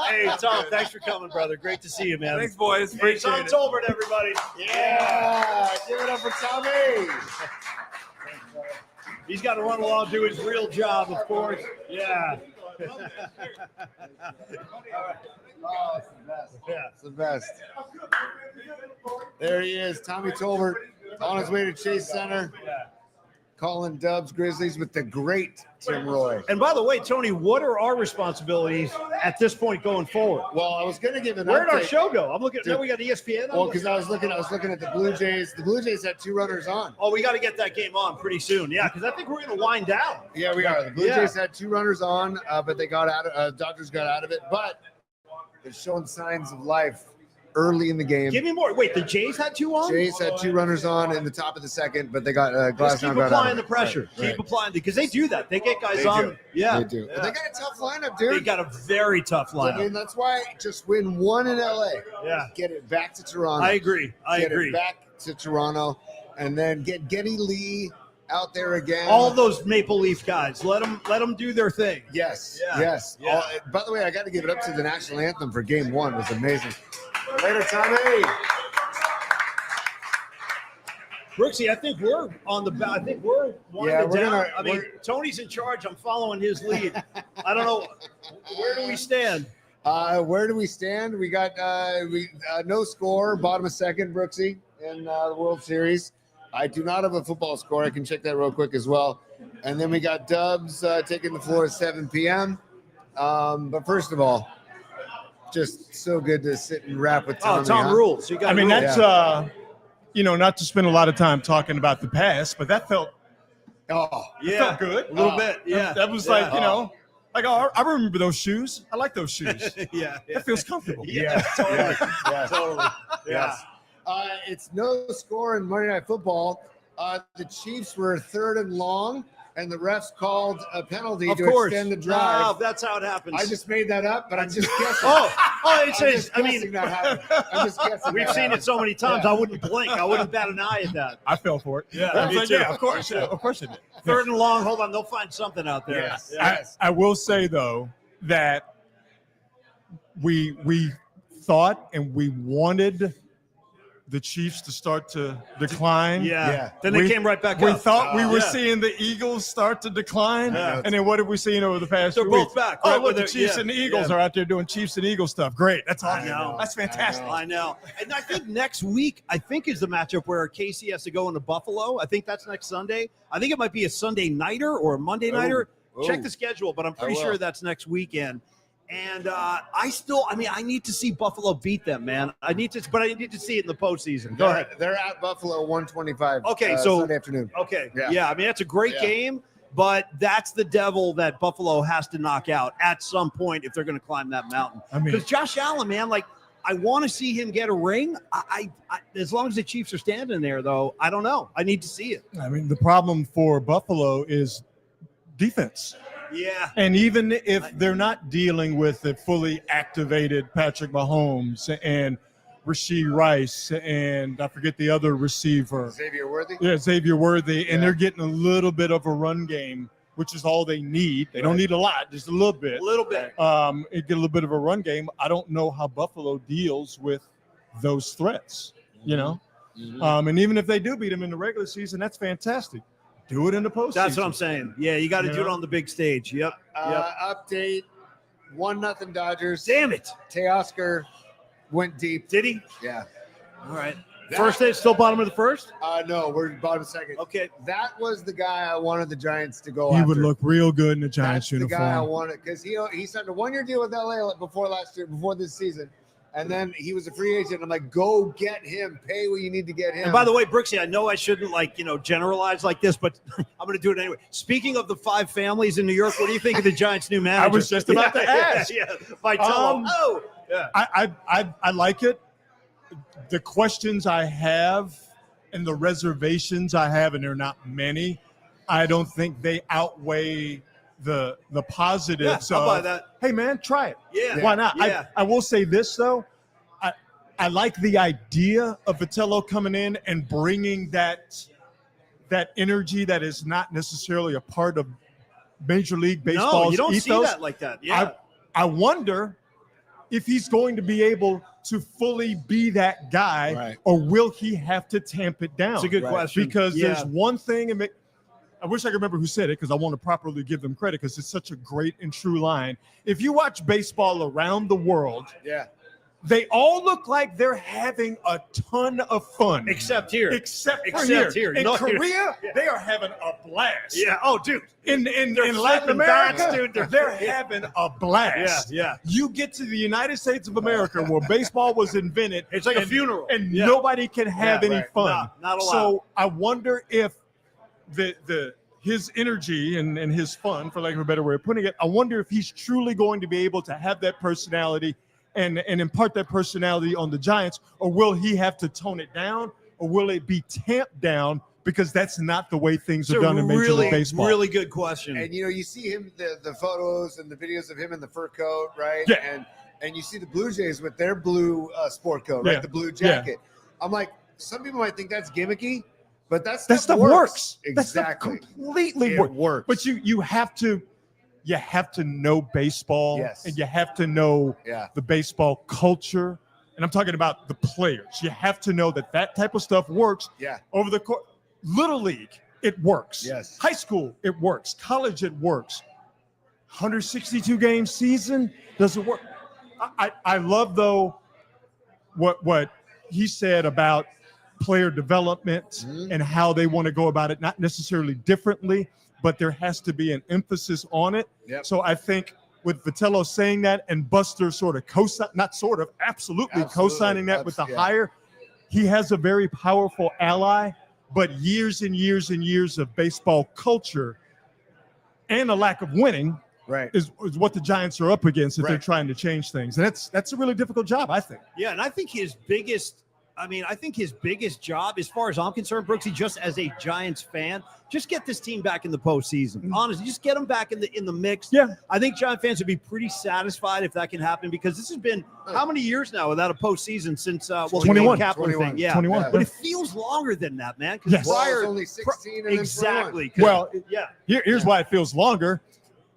Hey, Tom, thanks for coming, brother. Great to see you, man. Thanks, boys. Hey, Appreciate Tom it. Tolbert, everybody. Yeah. Give it up for Tommy. He's got to run along, do his real job, of course. Yeah. Oh, it's the best. Yeah. It's the best. There he is, Tommy Tolbert, on his way to Chase Center, calling Dubs Grizzlies with the great Tim Roy. And by the way, Tony, what are our responsibilities at this point going forward? Well, I was going to give an Where'd our update. show go? I'm looking. Dude. Now we got ESPN. Well, because I was looking at the Blue Jays. The Blue Jays had 2 runners on. Oh, we got to get that game on pretty soon. Yeah, because I think we're going to wind down. Yeah, we are. The Blue Yeah. Jays had 2 runners on, but they got out. Dodgers got out of it, but they're showing signs of life early in the game. Give me more. Wait, the Jays had 2 on? Jays had 2 runners on in the top of the second, but they got Just Glasnow keep got out applying of the it. pressure. Right, Keep right. applying because they do that. They get guys They on. do. Yeah, They do. Yeah. But they got a tough lineup, They dude. got a very tough I mean, lineup. that's why just win 1 in LA. Yeah, Get it back to Toronto. I agree. Get agree. it back to Toronto, and then get Geddy Lee out there again. All those Maple Leaf guys, let them do their thing. Yes, Yeah. yes. Yeah. By the way, I got to give it up to the national anthem for Game 1. It was amazing. Later, Tommy. Brooksy, I think we're on the. I think we're winding we're down. gonna- I mean, we're- Tony's in charge. I'm following his lead. I don't know. Where do we stand? Where do we stand? We got no score, bottom of second, Brooksy, in the World Series. I do not have a football score. I can check that real quick as well. And then we got Dubs taking the floor at 7 p.m. But first of all, just so good to sit and rap with Tommy. Oh, Tom huh? rules. You got. I mean, rules. that's not to spend a lot of time talking about the past, but that felt Oh, yeah, felt good. a little bit. Yeah, That was Yeah. like, like, oh, I remember those shoes. I like those shoes. yeah, That feels comfortable. yeah, totally, yes. totally. Yeah. Yes. It's no score in Monday Night Football. The Chiefs were 3rd and long, and the refs called a penalty Of to course. extend the drive. No, that's how it happens. I just made that up, but I'm just guessing. Oh, it says. I guessing mean, that happened. I'm just guessing. we've that seen it happened. so many times. I wouldn't blink. I wouldn't bat an eye at that. I fell for it. Yeah, I was me like, too. yeah, of course. Yeah, of course it did. 3rd and long. Hold on, they'll find something out there. Yes. Yeah. Yes. I will say though that we thought and we wanted the Chiefs to start to decline. Yeah. Then they We- came right back We up. thought we were Yeah. seeing the Eagles start to decline, Yeah. and then what have we seen over the past They're few both weeks? back, Oh, right, look, with the their- Chiefs yeah, and the Eagles yeah. are out there doing Chiefs and Eagles stuff. Great, that's awesome. know. That's fantastic. I know. And I think next week, is the matchup where Casey has to go into Buffalo. I think that's next Sunday. I think it might be a Sunday nighter or a Monday nighter. Oh. Check the schedule, but I'm pretty will. sure that's next weekend. And I need to see Buffalo beat them, man. I need to see it in the postseason. Go ahead. They're at Buffalo 125. Okay, so- Sunday afternoon. Okay. Yeah. Yeah. I mean, that's a great Yeah. game, but that's the devil that Buffalo has to knock out at some point if they're going to climb that mountain. I mean- Because Josh Allen, man, like, I want to see him get a ring. I as long as the Chiefs are standing there, though, I don't know. I need to see it. I mean, the problem for Buffalo is defense. Yeah. And even if they're not dealing with a fully activated Patrick Mahomes and Rashee Rice and I forget the other receiver, Xavier Worthy. yeah, Xavier Worthy, and Yeah. they're getting a little bit of a run game, which is all they need. They don't need a lot, just a little bit. A little bit. It get a little bit of a run game. I don't know how Buffalo deals with those threats, and even if they do beat them in the regular season, that's fantastic. Do it in the postseason. That's what I'm saying. Yeah, you got to You do it know? on the big stage. Yep. Update: 1-0 Dodgers. Damn it. Teoscar went deep. Did he? Yeah. All right. First day, still bottom of the first? No, we're bottom second. Okay. That was the guy I wanted the Giants to go He after. would look real good in the Giants That's the guy I uniform. wanted because he signed a 1-year deal with LA before this season, and then he was a free agent. I'm like, go get him, pay what you need to get him. And by the way, Brooksy, I know I shouldn't generalize like this, but I'm going to do it anyway. Speaking of the 5 families in New York, what do you think of the Giants' new manager? I was just about to ask. Yeah, Vitello. Um, yeah. I like it. The questions I have and the reservations I have, and they're not many, I don't think they outweigh the positives. Yeah, I'll buy of, that. Hey man, try it. Yeah. Why not? Yeah. I will say this though. I like the idea of Vitello coming in and bringing that energy that is not necessarily a part of Major League Baseball's No, you don't ethos. see that like that. Yeah. I wonder if he's going to be able to fully be that guy, Right. or will he have to tamp it down? It's a good question. Because Yeah. there's one thing, and I wish I could remember who said it because I want to properly give them credit because it's such a great and true line. If you watch baseball around the world, yeah, they all look like they're having a ton of fun. Except here. Except Except here. here. In No, Korea, yeah. they are having a blast. Yeah. Oh, dude. In They're Latin flipping America, bats, dude. they're having a blast. Yeah. You get to the United States of America where baseball was invented. It's like a and- funeral. And Yeah. nobody can have Yeah, any right. fun. No, not allowed. So I wonder if his energy and his fun, for lack of a better way of putting it, I wonder if he's truly going to be able to have that personality and impart that personality on the Giants, or will he have to tone it down, or will it be tamped down because that's not the way things It's are a done in Major really, League Baseball? really good question. and you see him the photos and the videos of him in the fur coat, right? Yeah. And you see the Blue Jays with their blue sport coat, right? Yeah. The blue Yeah. jacket. I'm like, some people might think that's gimmicky, but that That stuff stuff works. That stuff Exactly. completely It works. works. But you have to know baseball, Yes. and you have to know Yeah. the baseball culture and I'm talking about the players. You have to know that type of stuff works over the course. Little League, it works. Yes. High school, it works. College, it works. 162 game season, does it work? I love, though, what he said about player development and how they want to go about it, not necessarily differently, but there has to be an emphasis on it. Yep. So I think with Vitello saying that and Buster sort of absolutely co-signing that with the hire, he has a very powerful ally, but years and years and years of baseball culture and a lack of winning is what the Giants are up against if they're trying to change things. And that's a really difficult job, I think. Yeah, and I think his biggest job, as far as I'm concerned, Brooksy, just as a Giants fan, just get this team back in the postseason. Honestly, just get them back in the mix. Yeah. I think Giant fans would be pretty satisfied if that can happen, because this has been how many years now without a postseason since the 21. Dave Kaplan thing. Yeah. 21. But it feels longer than that, man. Yes. Well, it's only 16 and exactly. Well, yeah. Here's why it feels longer.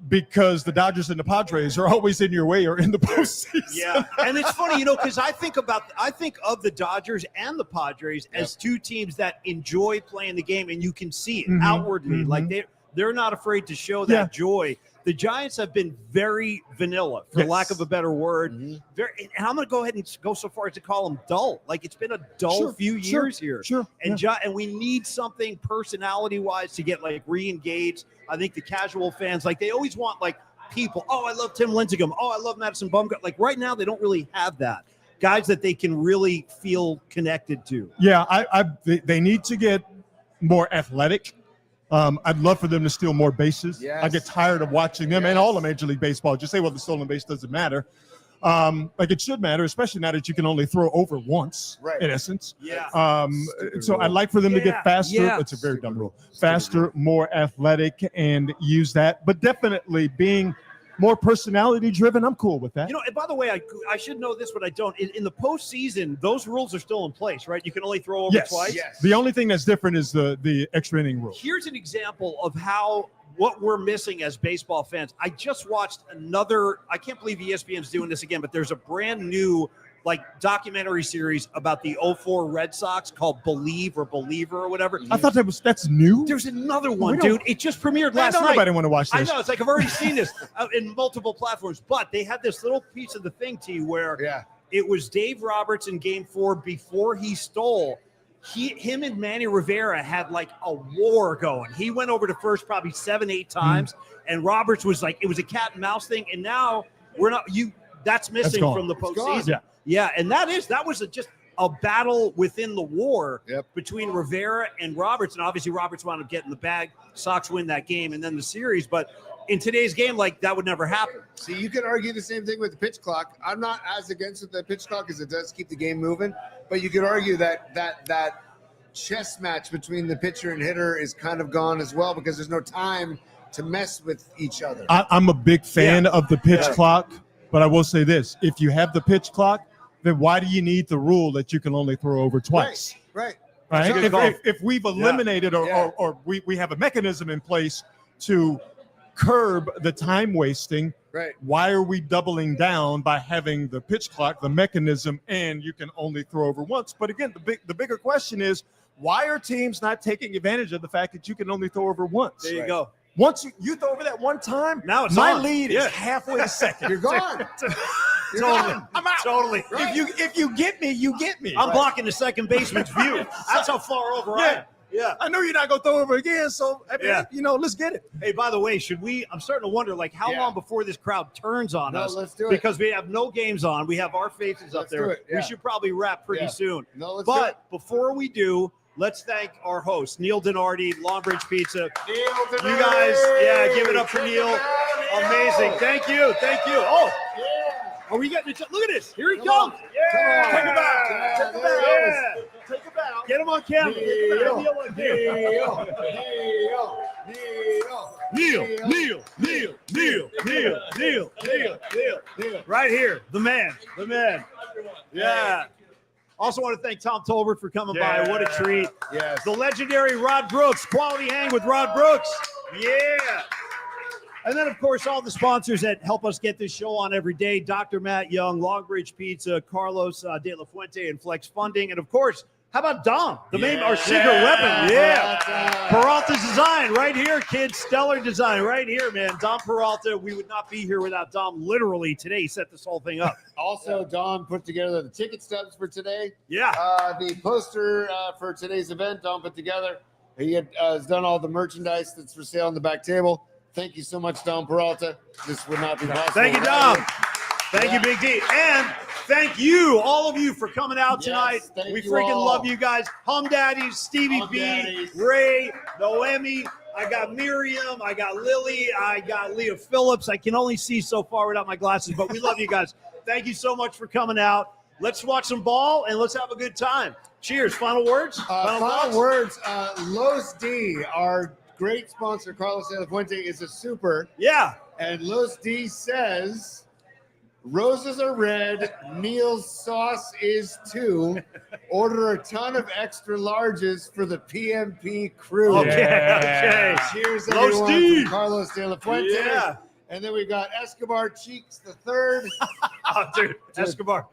Because the Dodgers and the Padres are always in your way or in the postseason. Yeah, and it's funny, because I think of the Dodgers and the Padres as two teams that enjoy playing the game, and you can see it outwardly. Like they're not afraid to show that joy. The Giants have been very vanilla, for lack of a better word. Very, and I'm going to go ahead and go so far as to call them dull. Like, it's been a dull few years here. Sure. And and we need something personality-wise to get re-engaged. I think the casual fans, they always want people. Oh, I love Tim Lincecum. Oh, I love Madison Bumgarner. Right now, they don't really have that. Guys that they can really feel connected to. Yeah, they need to get more athletic. I'd love for them to steal more bases. Yes. I get tired of watching them and all of Major League Baseball just say, well, the stolen base doesn't matter. It should matter, especially now that you can only throw over once, in essence. Yeah. So I'd like for them to get faster. Yeah. It's a very dumb rule. Faster, more athletic, and use that. But definitely being more personality driven, I'm cool with that. And by the way, I should know this, but I don't. In the postseason, those rules are still in place, right? You can only throw over twice. Yes. The only thing that's different is the extra inning rule. Here's an example of what we're missing as baseball fans. I just watched I can't believe ESPN's doing this again, but there's a brand new documentary series about the 04 Red Sox called Believe or Believer or whatever. I thought that's new. There's another one, dude. It just premiered last night. Nobody want to watch this. I know. It's I've already seen this in multiple platforms, but they had this little piece of the thing to you where it was Dave Roberts in Game 4 before he stole. Him and Manny Rivera had a war going. He went over to first probably 7-8 times, and Roberts was it was a cat and mouse thing. And now that's missing from the postseason. Yeah, and that was just a battle within the war between Rivera and Roberts, and obviously Roberts wound up getting the bag. Sox win that game and then the series, but in today's game, that would never happen. See, you could argue the same thing with the pitch clock. I'm not as against the pitch clock because it does keep the game moving, but you could argue that chess match between the pitcher and hitter is kind of gone as well because there's no time to mess with each other. I'm a big fan of the pitch clock, but I will say this. If you have the pitch clock, then why do you need the rule that you can only throw over twice? Right. If we've eliminated or we have a mechanism in place to curb the time wasting, why are we doubling down by having the pitch clock, the mechanism, and you can only throw over once? But again, the bigger question is, why are teams not taking advantage of the fact that you can only throw over once? There you go. Once you throw over that one time, now it's my on. lead is halfway to second. You're gone. Totally. I'm out. Totally. Right. If you get me, you get me. I'm blocking the second baseman's view. That's how far over I am. Yeah. I know you're not gonna throw over again, so let's get it. Hey, by the way, I'm starting to wonder how long before this crowd turns on us? Let's do it. Because we have no games on. We have our faces up there. do it. We should probably wrap pretty soon. No, let's do it. But before we do, let's thank our host, Neil Denardi, Longbridge Pizza. You guys, give it up for Neil. Amazing. Thank you. Oh, are we getting it? Look at this. Here he comes. Yeah. Take him out. Take him out. Get him on camera. Neil. Right here. The man. Yeah. Also want to thank Tom Tolbert for coming by. What a treat. Yes. The legendary Rod Brooks. Quality hang with Rod Brooks. Yeah. And then, of course, all the sponsors that help us get this show on every day, Dr. Matt Young, Longbridge Pizza, Carlos De La Fuente, and Flex Funding. And, of course, how about Dom, our secret weapon? Yeah. Peralta's design right here, kids. Stellar design right here, man. Dom Peralta. We would not be here without Dom. Literally today, he set this whole thing up. Also, Dom put together the ticket stubs for today. Yeah. The poster for today's event, Dom put together. He has done all the merchandise that's for sale on the back table. Thank you so much, Dom Peralta. This would not be possible. Thank you, Dom. Thank you, Big D. And thank you, all of you, for coming out tonight. We freaking love you guys. Hum Daddies, Stevie B, Ray, Noemi. I got Miriam. I got Lily. I got Leah Phillips. I can only see so far without my glasses, but we love you guys. Thank you so much for coming out. Let's watch some ball and let's have a good time. Cheers. Final words? Final words. Los D, our great sponsor, Carlos De La Fuente, is a super. Yeah. And Los D says, roses are red, Neil's sauce is too. Order a ton of extra larges for the PMP crew. Okay. Cheers, Los everyone, D. from Carlos De La Fuente. Yeah. And then we got Escobar Cheeks the third. Oh, dude, Escobar.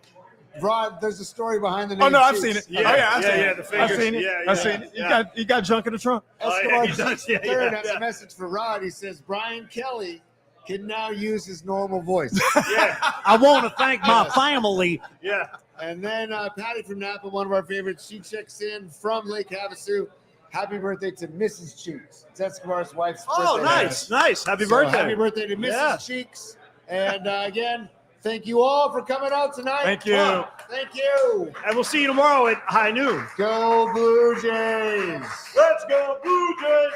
Rod, there's a story behind the name. Oh, no, I've Cheeks. seen it. Yeah, I've seen it. the fingers. I've seen it. Yeah, I've seen it. You got junk in the trunk. Escobar he Cheeks does. the Yeah, third yeah, has yeah. a message for Rod. He says, Brian Kelly can now use his normal voice. Yeah. I want to thank my family. Yeah. And then Patty from Napa, one of our favorites, she checks in from Lake Havasu. Happy birthday to Mrs. Cheeks. It's Escobar's wife's Oh, birthday. nice. Happy So birthday. Happy birthday to Mrs. Yeah. Cheeks. And again, thank you all for coming out tonight. Thank you. Thank you. And we'll see you tomorrow at high noon. Go Blue Jays. Let's go, Blue Jays.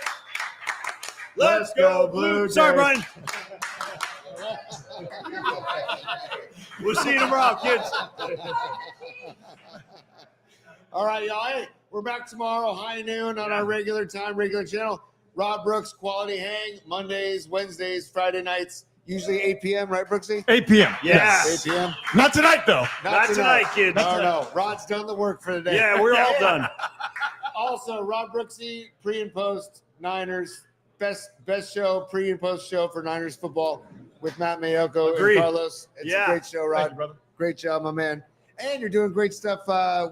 Let's go, Blue Jays. Sorry, Brian. We'll see you tomorrow, kids. All right, y'all. Hey, we're back tomorrow, high noon on our regular time, regular channel. Rob Brooks, Quality Hang, Mondays, Wednesdays, Friday nights, usually 8 p.m., right, Brooksy? 8 p.m. Yes. 8 p.m. Not tonight, though. Not tonight, kids. No. Rod's done the work for the day. Yeah, we're all done. Also, Rob Brooksy, pre and post Niners, best show, pre and post show for Niners football with Matt Mayoko Agreed. and Carlos. It's Yeah. a great show, Rod. Thank you, brother. Great job, my man. And you're doing great stuff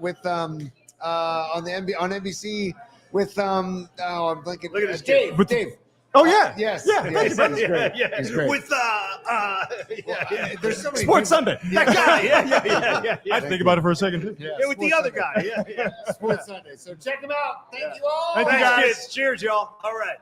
with on NBC with I'm blanking. Look at this Dave. kid. Dave. Oh, yeah. Yes. Yeah. Yes, he's great. Yeah. He's great. With There's so many Sports people. Sunday. that guy. Yeah. I had to think about it for a second, too. Yeah, Yeah, with the Sports other Sunday. guy. Yeah. Sports Sunday. So check him out. Thank you all. Thank you, Thanks, guys. kids. Cheers, y'all. All right.